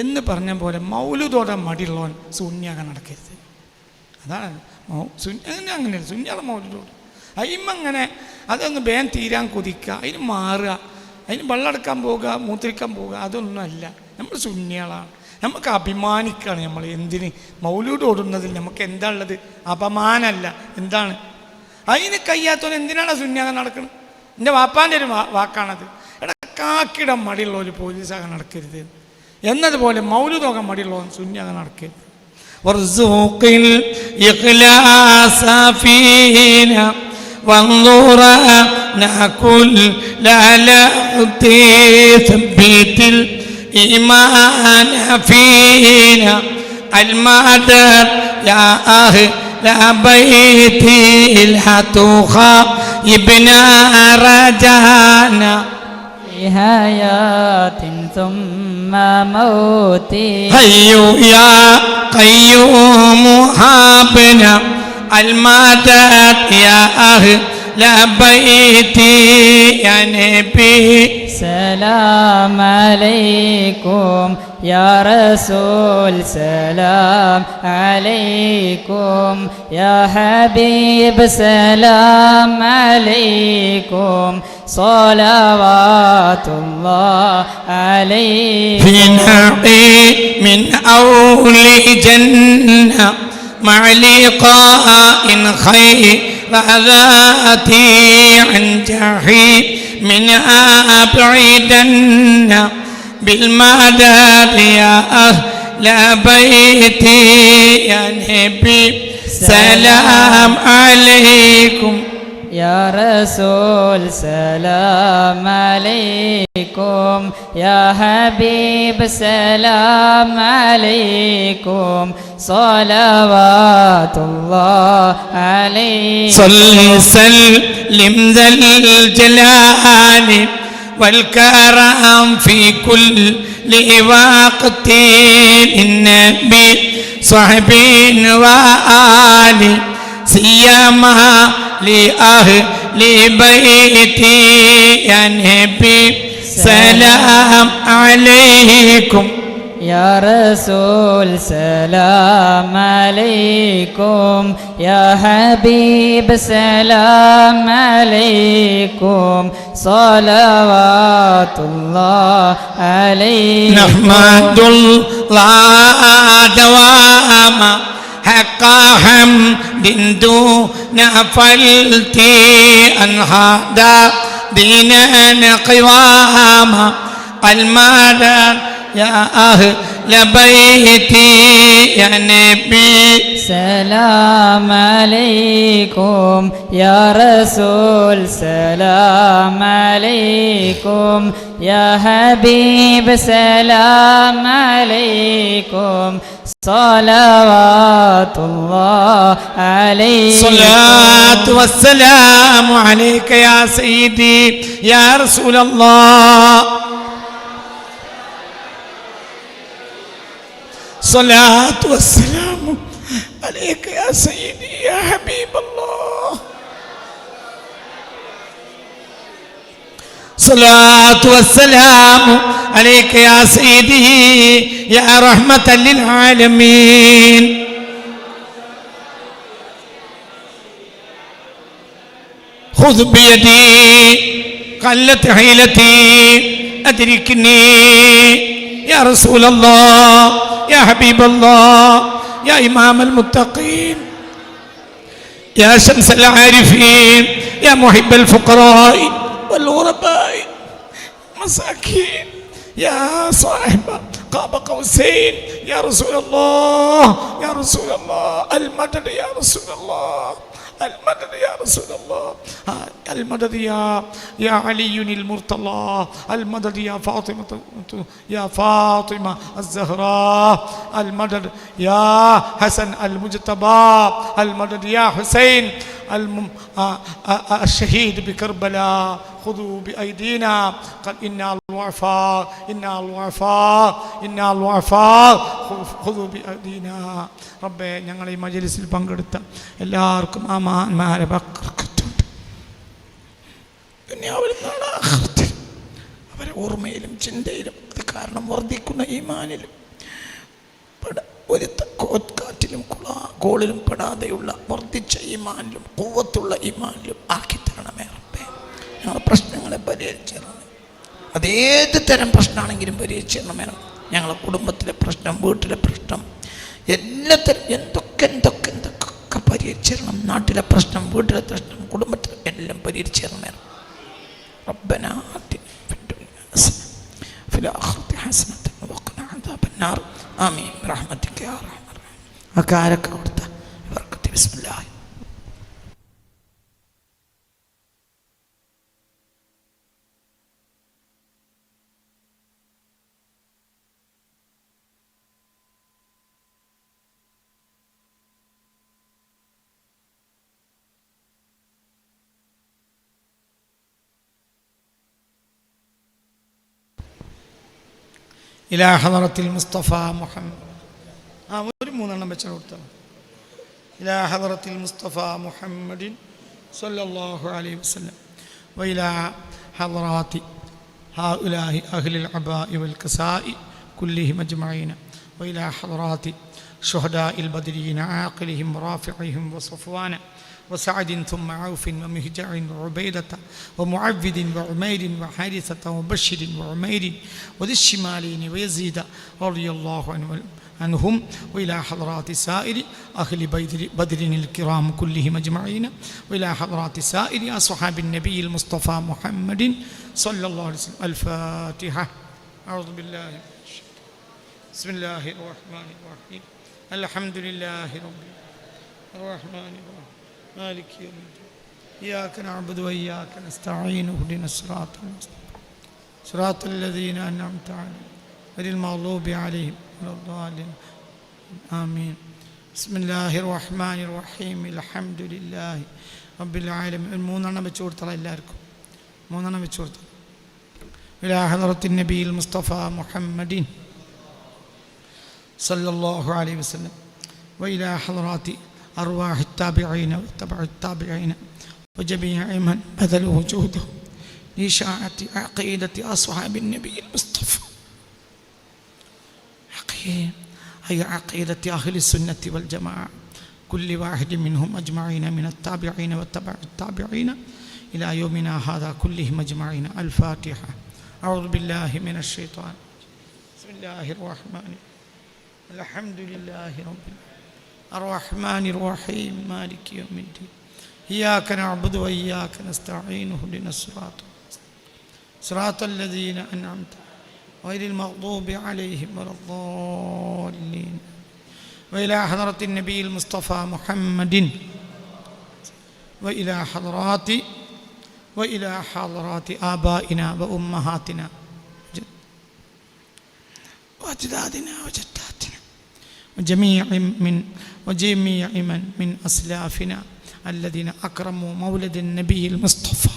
എന്ന് പറഞ്ഞ പോലെ മൗലൂദോടാൻ മടിയുള്ളവൻ സുന്നിയാകാൻ നടക്കരുത്. അതാണ് അങ്ങനെയല്ല സുന്നിയാളെ മൗലൂദോട് അയിമങ്ങനെ അതൊന്ന് വേഗം തീരാൻ കൊതിക്കുക, അതിന് മാറുക, അതിന് വെള്ളമെടുക്കാൻ പോവുക, മൂത്രിക്കാൻ പോവുക, അതൊന്നുമല്ല. നമ്മൾ സുന്നിയാളാണ്, നമുക്ക് അഭിമാനിക്കുകയാണ്. നമ്മൾ എന്തിന് മൗലൂദ് ഓടുന്നതിൽ നമുക്ക് എന്താ ഉള്ളത്? അപമാനമല്ല. എന്താണ് അതിന് കഴിയാത്തവൻ എന്തിനാണ് സുന്നിയാകാൻ നടക്കുന്നത്? എൻ്റെ വാപ്പാൻ്റെ ഒരു വാക്കാണത്. എടാ കാക്കിടാൻ മടിയുള്ള ഒരു പോലീസാകാൻ നടക്കരുത് എന്നതുപോലെ മൗലൂദോകാൻ മടിയുള്ളവൻ സുന്നിയാകാൻ നടക്കരുത്. وارزق الإخلاص فينا وانظرنا كل لعنة ثبت الإيمان فينا المدد يا أهل بيتي لا تخيبنا رجانا في حياة ثم موتي. حي يا قيوم هابنا المدد يا أهل بيتي يا نبي. سلام عليكم يا رسول، سلام عليكم يا حبيب، سلام عليكم صلوات الله عليكم. في نعيم من أول جنة مع لقاء خير ذاتي عن جحيم من أبعدن بالمدد يا أهل بيتي يا نبي. سلام عليكم يا رسول، سلام عليكم يا حبيب، سلام عليكم صلوات الله عليكم. صل سلم ذا الجلال والكرم في كل وقت النبي صحب وآل سيما لأهل بيتي يا نبي. سلام عليكم يا رسول، سلام عليكم يا حبيب، سلام عليكم صلوات الله عليكم. نحمد الله دواما حق حمد دون فلتي أن هذا دينا قواما المدد يا أهل بيتي يا نبي. سلام عليكم يا رسول، سلام عليكم يا حبيب، سلام عليكم صلوات الله عليكم. صلاة والسلام عليك يا سيدي يا رسول الله. صلاة والسلام عليك يا سيدي يا حبيب الله. صلاة والسلام عليك يا سيدي يا رحمة للعالمين. خذ بيدي قلت حيلتي أدركني يا رسول الله يا حبيب الله يا إمام المتقين يا شمس العارفين يا محب الفقراء والغرباء مساكين يا صاحب قاب قوسين يا رسول الله يا رسول الله. المدد يا رسول الله، المدد يا رسول الله، المدد يا علي المرتضى، المدد يا فاطمة الزهراء، المدد يا حسن المجتبى، المدد يا حسين الشهيد بكربلاء. خذوا بأيدينا قال إنا الضعفاء إنا الضعفاء إنا الضعفاء خذوا بأيدينا. റബ്ബേ, ഞങ്ങൾ ഈ മജ്‌ലിസിൽ പങ്കെടുത്ത എല്ലാവർക്കും ആമാന്മാരെ ബർക്കത്തുണ്ട്. ദുനിയാവിലും നാളെ ആഖിറത്തിലും അവരെ ഓർമ്മയിലും ചിന്തയിലും അത് കാരണം വർദ്ധിക്കുന്ന ഈമാനിലും ഒരു കാറ്റിലും കോളിലും പെടാതെയുള്ള വർദ്ധിച്ച ഈമാനിലും ഖുവ്വത്തുള്ള ഈമാനിലും ആക്കി തരണമേ റബ്ബേ. ഞങ്ങളുടെ പ്രശ്നങ്ങളെ പരിഹരിച്ചു തരണമേ. അതേത് തരം പ്രശ്നമാണെങ്കിലും പരിഹരിച്ചു തരണമേ. ഞങ്ങളുടെ കുടുംബത്തിലെ പ്രശ്നം, വീട്ടിലെ പ്രശ്നം, എല്ലാത്തരം എന്തൊക്കെ പരിഹരിച്ചു തരണം. നാട്ടിലെ പ്രശ്നം, വീട്ടിലെ പ്രശ്നം, കുടുംബത്തിലെ എല്ലാം പരിഹരിച്ചു തരണമേ. റബ്ബനാ ആതിനാ ഫിദ്ദുനിയാ ഹസനത വഫിൽ ആഖിറതി ഹസനത വഖിനാ അദാബന്നാർ. ആമീൻ ബിറഹ്മതിക യാ അർഹമർ റഹീം. അകാരക്ക കൊടുത്ത ബർക്കത്തി ബിസ്മില്ലാഹ്. ഇലാ ഹളറത്തിൽ മുസ്തഫ മുഹമ്മദ്. ഒരു മൂന്നെണ്ണം വെച്ചാൽ കൊടുത്താൽ. ഇലാ ഹളറത്തിൽ മുസ്തഫ മുഹമ്മദിൻ സല്ലല്ലാഹു അലൈഹി വസല്ലം വഇലാ ഹളറാത്തി ഹൗലാഹി അഹ്ലിൽ അബാഇ വൽ കസാഇ കുല്ലിഹിം അജ്മഈന വഇലാ ഹളറാത്തി ശുഹദാഇൽ ബദ്രീന ആഖിലിഹിം റാഫിഇഹിം വസഫ്വാന وسعد ثم عوف ومهجع وعبيدة ومعبد وعمير وحارثة وبشر وعمير وذي الشمالين ويزيد رضي الله عنهم وإلى حضرات سائر أهل بدر الكرام كلهم أجمعين وإلى حضرات سائر أصحاب النبي المصطفى محمد صلى الله عليه وسلم. الفاتحة. أعوذ بالله من الشيطان. بسم الله الرحمن الرحيم. الحمد لله رب الرحمن الرحيم مالك يوم الدين إياك نعبد وإياك نستعين اهدنا الصراط المستقيم صراط الذين أنعمت عليهم غير المغضوب عليهم ولا الضالين آمين. بسم الله الرحمن الرحيم الحمد لله رب العالمين. മൂന്നെണ്ണം വെച്ച് കൊടുത്താൽ എല്ലാവർക്കും മൂന്നെണ്ണം വെച്ച് കൊടുത്താൽ. إلى حضرة النبي المصطفى محمد صلى الله عليه وسلم وإلى حضرات أرواح التابعين وتبع التابعين وجميع من بذلوا جهدهم لإشاعة عقيدة أصحاب النبي المصطفى أي عقيدة أهل السنة والجماعة كل واحد منهم أجمعين من التابعين وتبع التابعين إلى يومنا هذا كلهم أجمعين. الفاتحة. أعوذ بالله من الشيطان. بسم الله الرحمن الرحيم. الحمد لله رب العالمين الرحمن الرحيم مالك يوم الدين إياك نعبد وإياك نستعين اهدنا صراط الذين أنعمت غير المغضوب عليهم ولا الضالين. وإلى حضرة النبي المصطفى محمد وإلى حضرات آبائنا وأمهاتنا وأجدادنا وجداتنا وجميع من أسلافنا الذين أكرموا مولد النبي المصطفى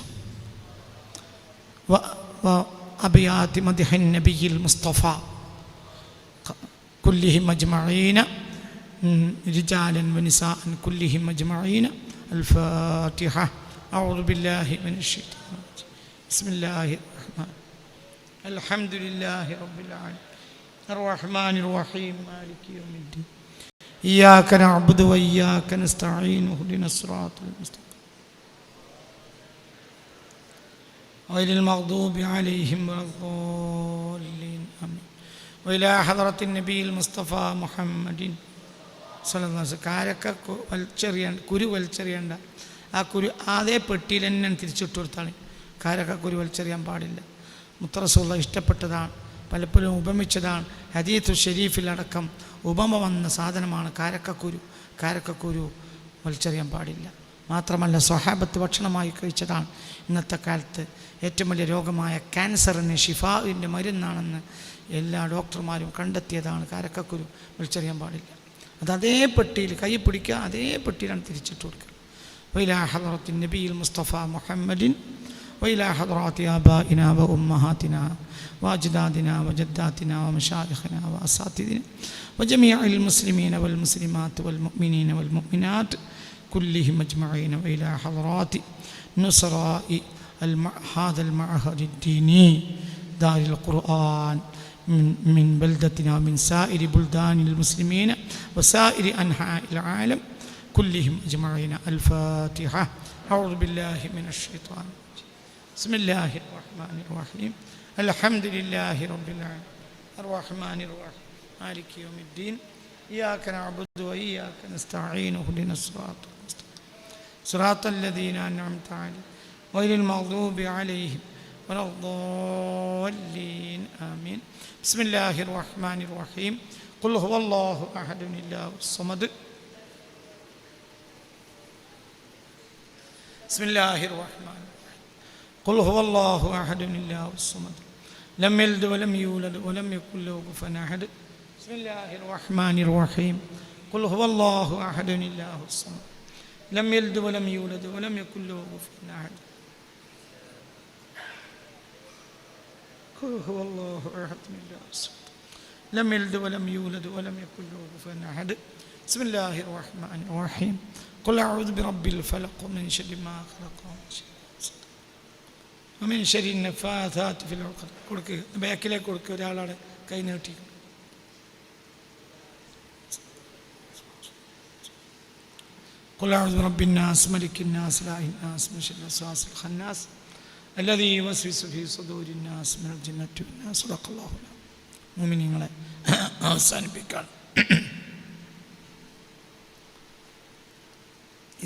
وأبيات مدح النبي المصطفى كلهم أجمعين رجالا ونساء كلهم أجمعين. الفاتحة. أعوذ بالله من الشيطان الرجيم. بسم الله الرحمن الحمد لله رب العالمين الرحمن الرحيم مالك يوم الدين إياك نعبد وإياك نستعين اهدنا الصراط المستقيم غير المغضوب عليهم ولا الضالين آمين. وإلى حضرة النبي المصطفى محمد صلى الله عليه وسلم. കാരക്ക കുരു വലിച്ചെറിയണ്ട. ആ കുരു അതേ പെട്ടിയിൽ തന്നെ തിരിച്ചിട്ട് കൊടുത്താണ്. കാരക്ക കുരു വലിച്ചെറിയാൻ പാടില്ല. മുത്തറസൂള്ള ഇഷ്ടപ്പെട്ടതാണ്, പലപ്പോഴും ഉപമിച്ചതാണ്. ഹദീത്തു ഷരീഫിലടക്കം ഉപമ വന്ന സാധനമാണ് കാരക്കക്കുരു. കാരക്കക്കുരു വലിച്ചെറിയാൻ പാടില്ല. മാത്രമല്ല സ്വഹാബത്ത് ഭക്ഷണമായി കഴിച്ചതാണ്. ഇന്നത്തെ കാലത്ത് ഏറ്റവും വലിയ രോഗമായ ക്യാൻസറിന് ഷിഫാവിൻ്റെ മരുന്നാണെന്ന് എല്ലാ ഡോക്ടർമാരും കണ്ടെത്തിയതാണ്. കാരക്കക്കുരു വലിച്ചെറിയാൻ പാടില്ല. അത് അതേ പെട്ടിയിൽ കൈ പിടിക്കുക, അതേ പെട്ടിയിലാണ് തിരിച്ചിട്ട് കൊടുക്കുക. وإلى حضرة النبي المصطفى محمد وإلى حضرات آبائنا وأمهاتنا وأجدادنا وجداتنا ومشايخنا وأساتذتنا وجميع المسلمين والمسلمات والمؤمنين والمؤمنات كلهم أجمعين. وإلى حضرات نصراء هذا المعهد الديني دار القرآن من بلدتنا ومن سائر بلدان المسلمين وسائر أنحاء العالم كلهم أجمعين. الفاتحة. أعوذ بالله من الشيطان. بسم الله الرحمن الرحيم. الحمد لله رب العالمين الرحمن الرحيم مالك يوم الدين إياك نعبد وإياك نستعين اهدنا الصراط المستقيم صراط الذين أنعمت عليهم غير المغضوب عليهم ولا الضالين آمين. بسم الله الرحمن الرحيم. قل هو الله أحد الله الصمد. بسم الله الرحمن الرحيم. قل هو الله أحد الله الصمد لم يلد ولم يولد ولم يكن له كفوا أحد. بسم الله الرحمن الرحيم. قل هو الله أحد الله الصمد لم يلد ولم يولد ولم يكن له كفوا أحد. قل هو الله أحد الله الصمد لم يلد ولم يولد ولم يكن له كفوا أحد بسم الله الرحمن الرحيم قل أعوذ برب الفلق من شر ما خلق ومن شر النفاثات في العقد കൊടുക്കുക ബാക്കിലേക്ക് കൊടുക്കുക ഒരാളാണ് കൈ നീട്ടി قل أعوذ برب الناس ملك الناس إله الناس من شر الوسواس الخناس الذي يوسوس في صدور الناس من الجنة والناس صدق الله മുഅ്മിനീങ്ങളെ അവസാനിപ്പിക്കാൻ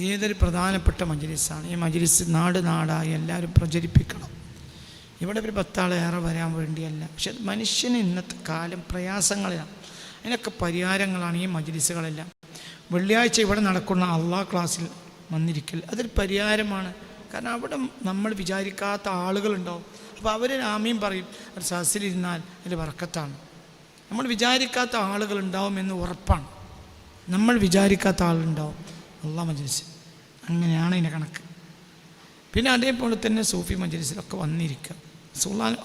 ഏതൊരു പ്രധാനപ്പെട്ട മജ്‌ലിസാണ് ഈ മജ്‌ലിസ് നാടായി എല്ലാവരും പ്രചരിപ്പിക്കണം. ഇവിടെ ഒരു 10 ആളേറെ വരാൻ വേണ്ടിയല്ല, പക്ഷെ മനുഷ്യന് ഇന്നത്തെ കാലം പ്രയാസങ്ങളിലാണ്. അതിനൊക്കെ പരിഹാരങ്ങളാണ് ഈ മജ്‌ലിസുകളെല്ലാം. വെള്ളിയാഴ്ച ഇവിടെ നടക്കുന്ന അള്ളാഹ് ക്ലാസ്സിൽ വന്നിരിക്കൽ അതൊരു പരിഹാരമാണ്. കാരണം അവിടെ നമ്മൾ വിചാരിക്കാത്ത ആളുകളുണ്ടാവും. അപ്പോൾ അവർ ആമീൻ പറയും. ഒരു സദസ്സിലിരുന്നാൽ അതിൽ ബർക്കത്താണ്. നമ്മൾ വിചാരിക്കാത്ത ആളുകളുണ്ടാവുമെന്ന് ഉറപ്പാണ്. നമ്മൾ വിചാരിക്കാത്ത ആളുണ്ടാവും അള്ളാഹ് മജ്‌ലിസ്. അങ്ങനെയാണ് ഇതിൻ്റെ കണക്ക്. പിന്നെ അതേപോലെ തന്നെ സൂഫി മജ്‌ലിസിലൊക്കെ വന്നിരിക്കുക,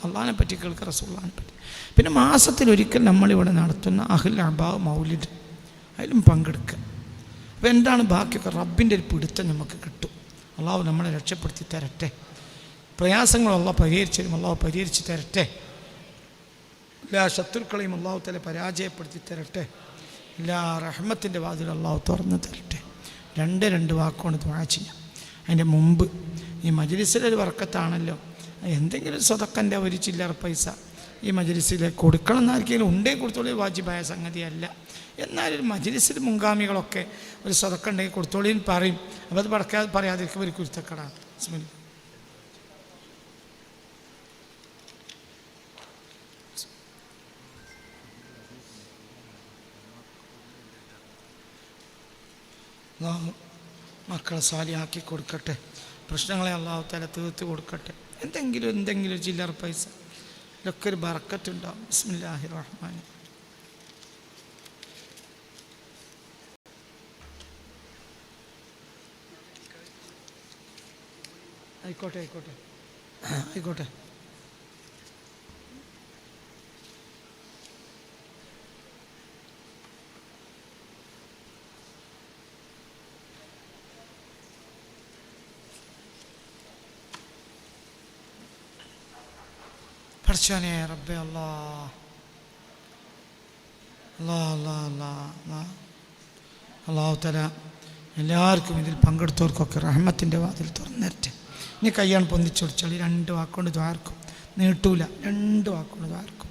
അള്ളാഹിനെ പറ്റി കേൾക്കുക, റസൂലുള്ളാഹിനെ പറ്റി. പിന്നെ മാസത്തിലൊരിക്കൽ നമ്മളിവിടെ നടത്തുന്ന അഹ്ലുൽ അബാ മൗലിദ്, അതിലും പങ്കെടുക്കുക. അപ്പോൾ എന്താണ് ബാക്കിയൊക്കെ റബ്ബിൻ്റെ ഒരു പിടുത്തം നമുക്ക് കിട്ടും. അള്ളാഹു നമ്മളെ രക്ഷപ്പെടുത്തി തരട്ടെ. പ്രയാസങ്ങൾ അള്ളാഹു പരിഹരിച്ചാലും അള്ളാഹു പരിഹരിച്ച് തരട്ടെ. എല്ലാ ശത്രുക്കളെയും അള്ളാഹു തആല പരാജയപ്പെടുത്തി തരട്ടെ. എല്ലാ റഹ്മത്തിൻ്റെ വാതിൽ അള്ളാഹു തുറന്ന് തരട്ടെ. രണ്ട് വാക്കുകൊണ്ട് ദുആ ചെയ്യാം. അതിൻ്റെ മുമ്പ് ഈ മജ്‌ലിസിലൊരു ബർക്കത്താണല്ലോ, എന്തെങ്കിലും സ്വതക്കൻ്റെ ഒരു ചില്ലറ പൈസ ഈ മജ്‌ലിസിലേക്ക് കൊടുക്കണം എന്നാർക്കെങ്കിലും ഉണ്ടെങ്കിൽ കൊടുത്തോളി, വാജിബായ സംഗതിയല്ല. എന്നാലും മജ്‌ലിസിൽ മുൻഗാമികളൊക്കെ ഒരു സ്വതക്ക ഉണ്ടെങ്കിൽ കൊടുത്തോളിന്ന് പറയും. അപ്പോൾ അത് പറയാതിരിക്കും ഒരു കുരുത്തക്കടാണ്. ബിസ്മില്ലാ. അള്ളാഹു മക്കളെ സാലിയാക്കി കൊടുക്കട്ടെ. പ്രശ്നങ്ങളെ അള്ളാഹു തആല തീർത്ത് കൊടുക്കട്ടെ. എന്തെങ്കിലും ചില്ലറ പൈസ ഇതൊക്കെ ഒരു ബർക്കത്തുണ്ടാവും. ബിസ്മില്ലാഹിർ റഹ്മാൻ. ആയിക്കോട്ടെ. പഠിച്ചോനെ റബ്ബേ അല്ലാഹു തആല എല്ലാവർക്കും ഇതിൽ പങ്കെടുത്തവർക്കൊക്കെ റഹ്മത്തിൻ്റെ വാതിൽ തുറന്നിരട്ടെ. ഇനി കയ്യാണ് പൊന്തിച്ചൊടിച്ചാൽ 2 വാക്കുകൊണ്ട് ദ്വാർക്കും, നീട്ടൂല, 2 വാക്കുകൊണ്ട് ദ്വാർക്കും.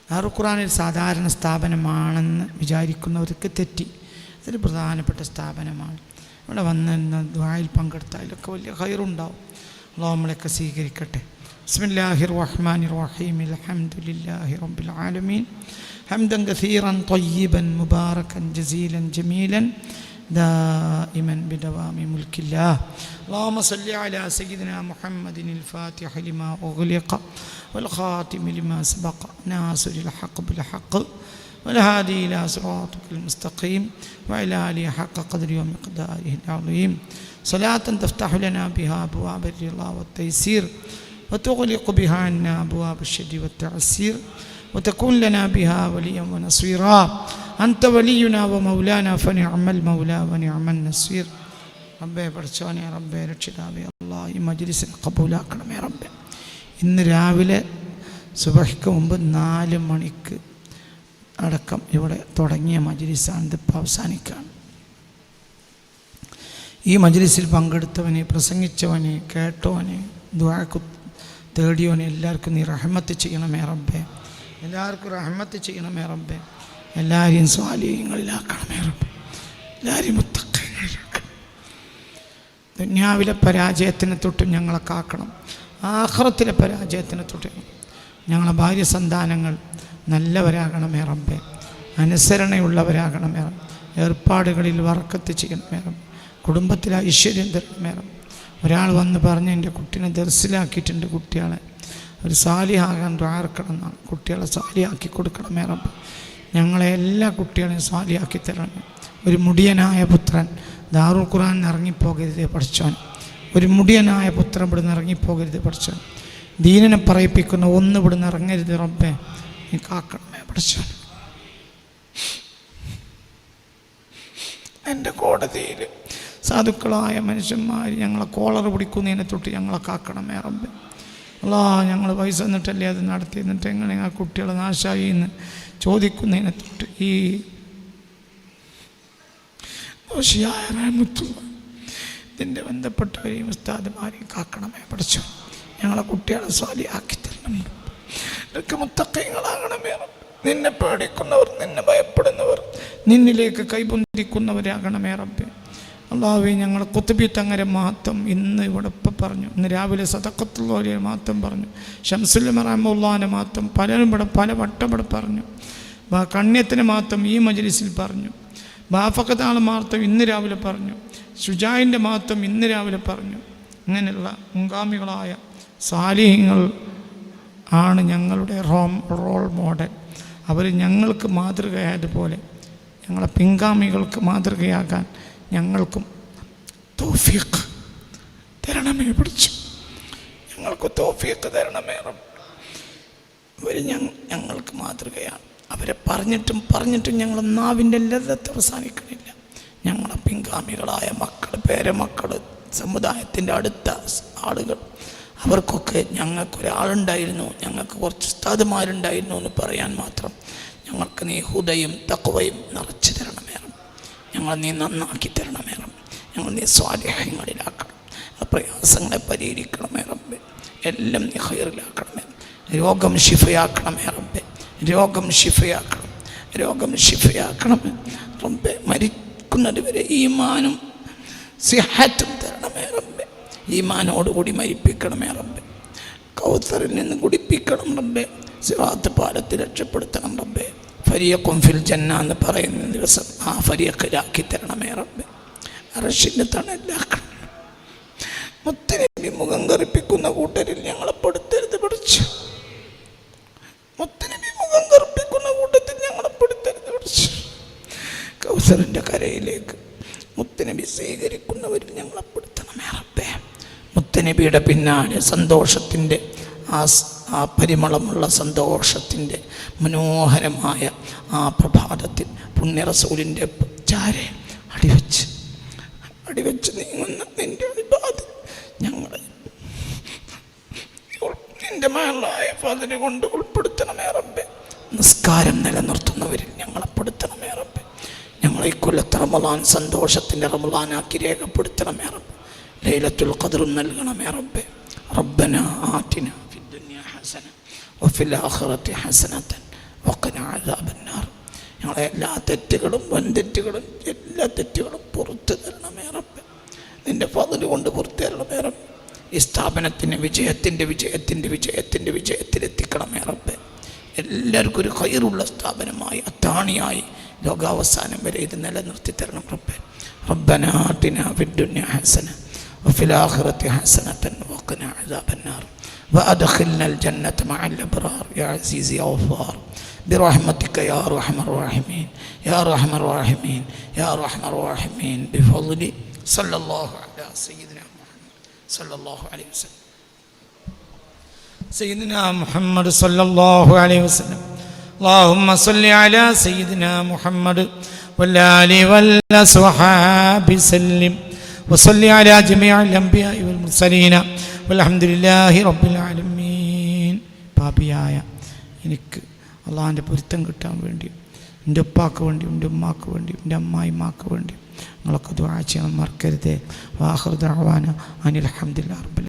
ദാറുൽ ഖുർആൻ ഒരു സാധാരണ സ്ഥാപനമാണെന്ന് വിചാരിക്കുന്നവർക്ക് തെറ്റി. ഇതൊരു പ്രധാനപ്പെട്ട സ്ഥാപനമാണ്. ഇവിടെ വന്നിരുന്ന ദ്വായിൽ പങ്കെടുത്താൽ അതിലൊക്കെ വലിയ ഖൈറുണ്ടാവും. അല്ലാഹു നമ്മളെയൊക്കെ സ്വീകരിക്കട്ടെ. ബിസ്മില്ലാഹിർ റഹ്മാനിർ റഹീം. അൽഹംദുലില്ലാഹി റബ്ബിൽ ആലമീൻ ഹംദൻ കസീറൻ ത്വയ്യിബൻ മുബാറകൻ ജസീലൻ ജമീലൻ دائما بدوام ملك الله. اللهم صل على سيدنا محمد الفاتح لما أغلق والخاتم لما سبق ناصر الحق بالحق والهادي إلى صراطك المستقيم وعلى آله حق قدره ومقداره العظيم. صلاة تفتح لنا بها أبواب الرضا والتيسير وتغلق بها عنا أبواب الشر والتعسير وتكون لنا بها وليا ونصيرا. أنت ولينا ومولانا فنعم المولى ونعم النصير. റബ്ബേ പഠിച്ചോനെ, റബ്ബേ രക്ഷിതാവേ അല്ലാഹ് ഈ മജ്‌ലിസിനെ ഖബൂലാക്കണമേ റബ്ബേ. ഇന്ന് രാവിലെ സുബഹിക്ക് മുമ്പ് 4 മണിക്ക് അടക്കം ഇവിടെ തുടങ്ങിയ മജ്‌ലിസാണ് ഇതിപ്പോൾ അവസാനിക്കുകയാണ്. ഈ മജ്‌ലിസിൽ പങ്കെടുത്തവനെ, പ്രസംഗിച്ചവനെ, കേട്ടവനെ, ദുആക്ക് തേടിയവനെ എല്ലാവർക്കും നീ റഹ്മത്ത് ചെയ്യണമേ റബ്ബേ. എല്ലാവർക്കും റഹ്മത്ത് ചെയ്യണമേ റബ്ബേ. എല്ലാവരെയും സ്വാലിഹീങ്ങളിലാക്കണമേ റബ്ബേ. എല്ലാവരെയും മുത്തഖീങ്ങളിലാക്കണം. ദുനിയാവിലെ പരാജയത്തിനെ തൊട്ട് ഞങ്ങളെ കാക്കണം. ആഖിറത്തിലെ പരാജയത്തിനെ തൊട്ട് ഞങ്ങളെ ഭാര്യ സന്താനങ്ങൾ നല്ലവരാകണമേ റബ്ബേ. അനുസരണയുള്ളവരാകണമേ റബ്ബേ. ഏർപ്പാടുകളിൽ ബർക്കത്ത് ചെയ്യണമേ റബ്ബേ. കുടുംബത്തിൽ ഐശ്വര്യം തരണമേ റബ്ബേ. ഒരാൾ വന്ന് പറഞ്ഞ് എൻ്റെ കുട്ടീനെ ദർസിലാക്കിയിട്ടുണ്ട്, കുട്ടികളെ ഒരു സാലിഹാകാൻ ദ്വാർക്കണം എന്നാണ്. കുട്ടികളെ സാലിയാക്കി കൊടുക്കണമേ റബ്ബേ. ഞങ്ങളെ എല്ലാ കുട്ടികളെയും സാലിയാക്കി തരണമേ. ഒരു മുടിയനായ പുത്രൻ ദാറുൽ ഖുർആനിൽ ഇറങ്ങിപ്പോകരുതേ പഠിച്ചോൻ. ഒരു മുടിയനായ പുത്രൻ ഇവിടുന്ന് ഇറങ്ങിപ്പോകരുത് പഠിച്ചോൻ. ദീനിനെ പറയിപ്പിക്കുന്ന ഒന്ന് ഇവിടുന്ന് ഇറങ്ങരുത് റബ്ബേ. നീ കാക്കണമേ പഠിച്ചു. എൻ്റെ കോടതിയിൽ സാധുക്കളായ മനുഷ്യന്മാർ ഞങ്ങളെ കോളർ പിടിക്കുന്നതിനെ തൊട്ട് ഞങ്ങളെ കാക്കണമേ റബ്ബേ. അല്ലാ, ഞങ്ങൾ പൈസ എന്നിട്ടല്ലേ അത് നടത്തി, എന്നിട്ട് എങ്ങനെ ആ കുട്ടികളെ നാശമായി എന്ന് ചോദിക്കുന്നതിനെ തൊട്ട് ഈ ദോഷിയായ റഹ്മത്തുള്ള ഇതിൻ്റെ ബന്ധപ്പെട്ടവരെയും ഉസ്താദുമാരെയും കാക്കണമേ പഠിച്ചു. ഞങ്ങളെ കുട്ടികളെ സ്വാലിയാക്കി തരണം. ഇതൊക്കെ മുത്തഖീങ്ങളാകണമേ. നിന്നെ പേടിക്കുന്നവർ, നിന്നെ ഭയപ്പെടുന്നവർ, നിന്നിലേക്ക് കൈപൊന്തിക്കുന്നവരാകണമേ റബ്ബേ. അല്ലാഹുവേ, ഞങ്ങളെ ഖുത്ബി തങ്ങളുടെ മഹത്വം ഇന്ന് ഇവിടെ ഇപ്പം പറഞ്ഞു. ഇന്ന് രാവിലെ സദഖത്തുള്ളവരെ മഹത്വം പറഞ്ഞു. ശംസുൽ റഹ്മത്തുള്ളാഹിന്റെ മഹത്വം പലരും ഇവിടെ പല വട്ടം ഇവിടെ പറഞ്ഞു. കണ്യത്തിൻ്റെ മഹത്വം ഈ മജ്ലിസിൽ പറഞ്ഞു. ബാഫഖത്താളെ മഹത്വം ഇന്ന് രാവിലെ പറഞ്ഞു. ശുജായിൻ്റെ മഹത്വം ഇന്ന് രാവിലെ പറഞ്ഞു. ഇങ്ങനെയുള്ള മുൻഗാമികളായ സാലിഹ്യങ്ങൾ ആണ് ഞങ്ങളുടെ റോൾ മോഡൽ. അവർ ഞങ്ങൾക്ക് മാതൃകയായതുപോലെ ഞങ്ങളെ പിൻഗാമികൾക്ക് മാതൃകയാകാൻ ഞങ്ങൾക്കും തൗഫീഖ് തരണമേ പിടിച്ചു. ഞങ്ങൾക്ക് തൗഫീഖ് തരണമേ. അവർ ഞങ്ങൾക്ക് മാതൃകയാണ്. അവരെ പറഞ്ഞിട്ടും ഞങ്ങളെ നാവിൻ്റെ ലദ്ദത്ത് അവസാനിക്കണില്ല. ഞങ്ങളെ പിൻഗാമികളായ മക്കൾ, പേരമക്കൾ, സമുദായത്തിൻ്റെ അടുത്ത ആളുകൾ, അവർക്കൊക്കെ ഞങ്ങൾക്കൊരാളുണ്ടായിരുന്നു, ഞങ്ങൾക്ക് കുറച്ച് ഉസ്താദുമാരുണ്ടായിരുന്നു എന്ന് പറയാൻ മാത്രം ഞങ്ങൾക്ക് നീ ഹുദയും തഖ്വയും നിറച്ചു തരണമേ. ഞങ്ങൾ നീ നന്നാക്കി തരണമേ. ഞങ്ങൾ നീ സ്വാലിഹ്യങ്ങളിലാക്കണം. പ്രയാസങ്ങളെ പരിഹരിക്കണമേ റബ്ബേ. എല്ലാം നീ ഖൈറിലാക്കണമേ. രോഗം ശിഫയാക്കണമേ റബ്ബേ. രോഗം ശിഫയാക്കണമേ റബ്ബേ. മരിക്കുന്നത് വരെ ഈമാനും സിഹത്തും തരണമേ റബ്ബേ. ഈമാനോടുകൂടി മരിപ്പിക്കണമേ റബ്ബേ. കൗസറിൽ നിന്ന് കുടിപ്പിക്കണം റബ്ബേ. സിറാത്ത് പാലത്തിൽ രക്ഷപ്പെടുത്തണം റബ്ബേ. ഫരിയഖും ഫിൽ ജന്ന എന്ന് പറയുന്ന ദിവസം ആ ഫരിയഖിലാക്കി തരണമേ റബ്ബേ. അർശിൻ്റെ തണലാക്കണം. മുത്തനബി മുഖം കറുപ്പിക്കുന്ന കൂട്ടരിൽ ഞങ്ങളെ പെടുത്തരുത് പിടിച്ചു. മുത്തനബി മുഖം കറുപ്പിക്കുന്ന കൂട്ടത്തിൽ ഞങ്ങളെ പെടുത്തരുത് പിടിച്ചു. കൗസറിൻ്റെ കരയിലേക്ക് മുത്തനബി സ്വീകരിക്കുന്നവരിൽ ഞങ്ങളെ പെടുത്തണമേ റബ്ബേ. മുത്തനബിയുടെ പിന്നാലെ സന്തോഷത്തിൻ്റെ ആ പരിമളമുള്ള സന്തോഷത്തിൻ്റെ മനോഹരമായ ആ പ്രഭാതത്തിൽ പുണ്യ റസൂലിൻ്റെ ചാരെ അടിവെച്ച് നീങ്ങുന്ന നിൻ്റെ ഇബാദത്ത് ഞങ്ങളെ നിൻ്റെ മഹലായ ഫദ്ല് കൊണ്ട് ഉൾപ്പെടുത്തണമേ റബ്ബേ. നിസ്കാരം നിലനിർത്തുന്നവരിൽ ഞങ്ങളെ പെടുത്തണമേ റബ്ബേ. ഞങ്ങളെ ഈ കൊല്ലത്തെ റമളാൻ സന്തോഷത്തിൻ്റെ റമളാനാക്കി രേഖപ്പെടുത്തണമേ റബ്ബേ. ലൈലത്തുൽ ഖദ്റും നൽകണമേ റബ്ബേ. റബ്ബന ആതിന ഫിദ് ദുനിയ ഹസന വഫിൽ ആഖിറതി ഹസനതൻ വഖിന അദാബന്നാർ. ഞങ്ങളെ എല്ലാ തെറ്റുകളും വൻതെറ്റുകളും എല്ലാ തെറ്റുകളും പുറത്തു തരണമേ റബ്ബേ. നിൻ്റെ ഫദ്ല് കൊണ്ട് പുറത്തു തരണമേ റബ്ബേ. ഈ സ്ഥാപനത്തിന് വിജയത്തിലെത്തിക്കണമേ റബ്ബേ. എല്ലാവർക്കും ഒരു ഖൈറുള്ള സ്ഥാപനമായി അത്താണിയായി ലോകാവസാനം വരെ ഇത് നിലനിർത്തി തരണം റബ്ബേ. റബ്ബന ആതിന ഫിദ് ദുനിയ ഹസന وفي الآخرة حسنة وقنا عذاب النار وأدخلنا الجنة مع الأبرار يا عزيز يا غفار برحمتك يا أرحم الراحمين يا أرحم الراحمين يا أرحم الراحمين بفضل صلى الله على سيدنا محمد صلى الله عليه وسلم. سيدنا محمد صلى الله عليه وسلم. اللهم صل على سيدنا محمد والآل والصحاب سلم وصلي على جميع الأنبياء والمرسلين والحمد لله رب العالمين. പാപിയായ എനിക്ക് അള്ളാഹിൻ്റെ പൊരുത്തം കിട്ടാൻ വേണ്ടി എൻ്റെ ഉപ്പാക്ക് വേണ്ടി എൻ്റെ ഉമ്മാക്ക് വേണ്ടി എൻ്റെ അമ്മായിമാക്ക് വേണ്ടി നിങ്ങളൊക്കെ ദുആ ചെയ്യണം മറക്കരുതേ. വാഖിറു ദഅവാന അനിൽ ഹംദുലില്ലാഹി റബ്ബിൽ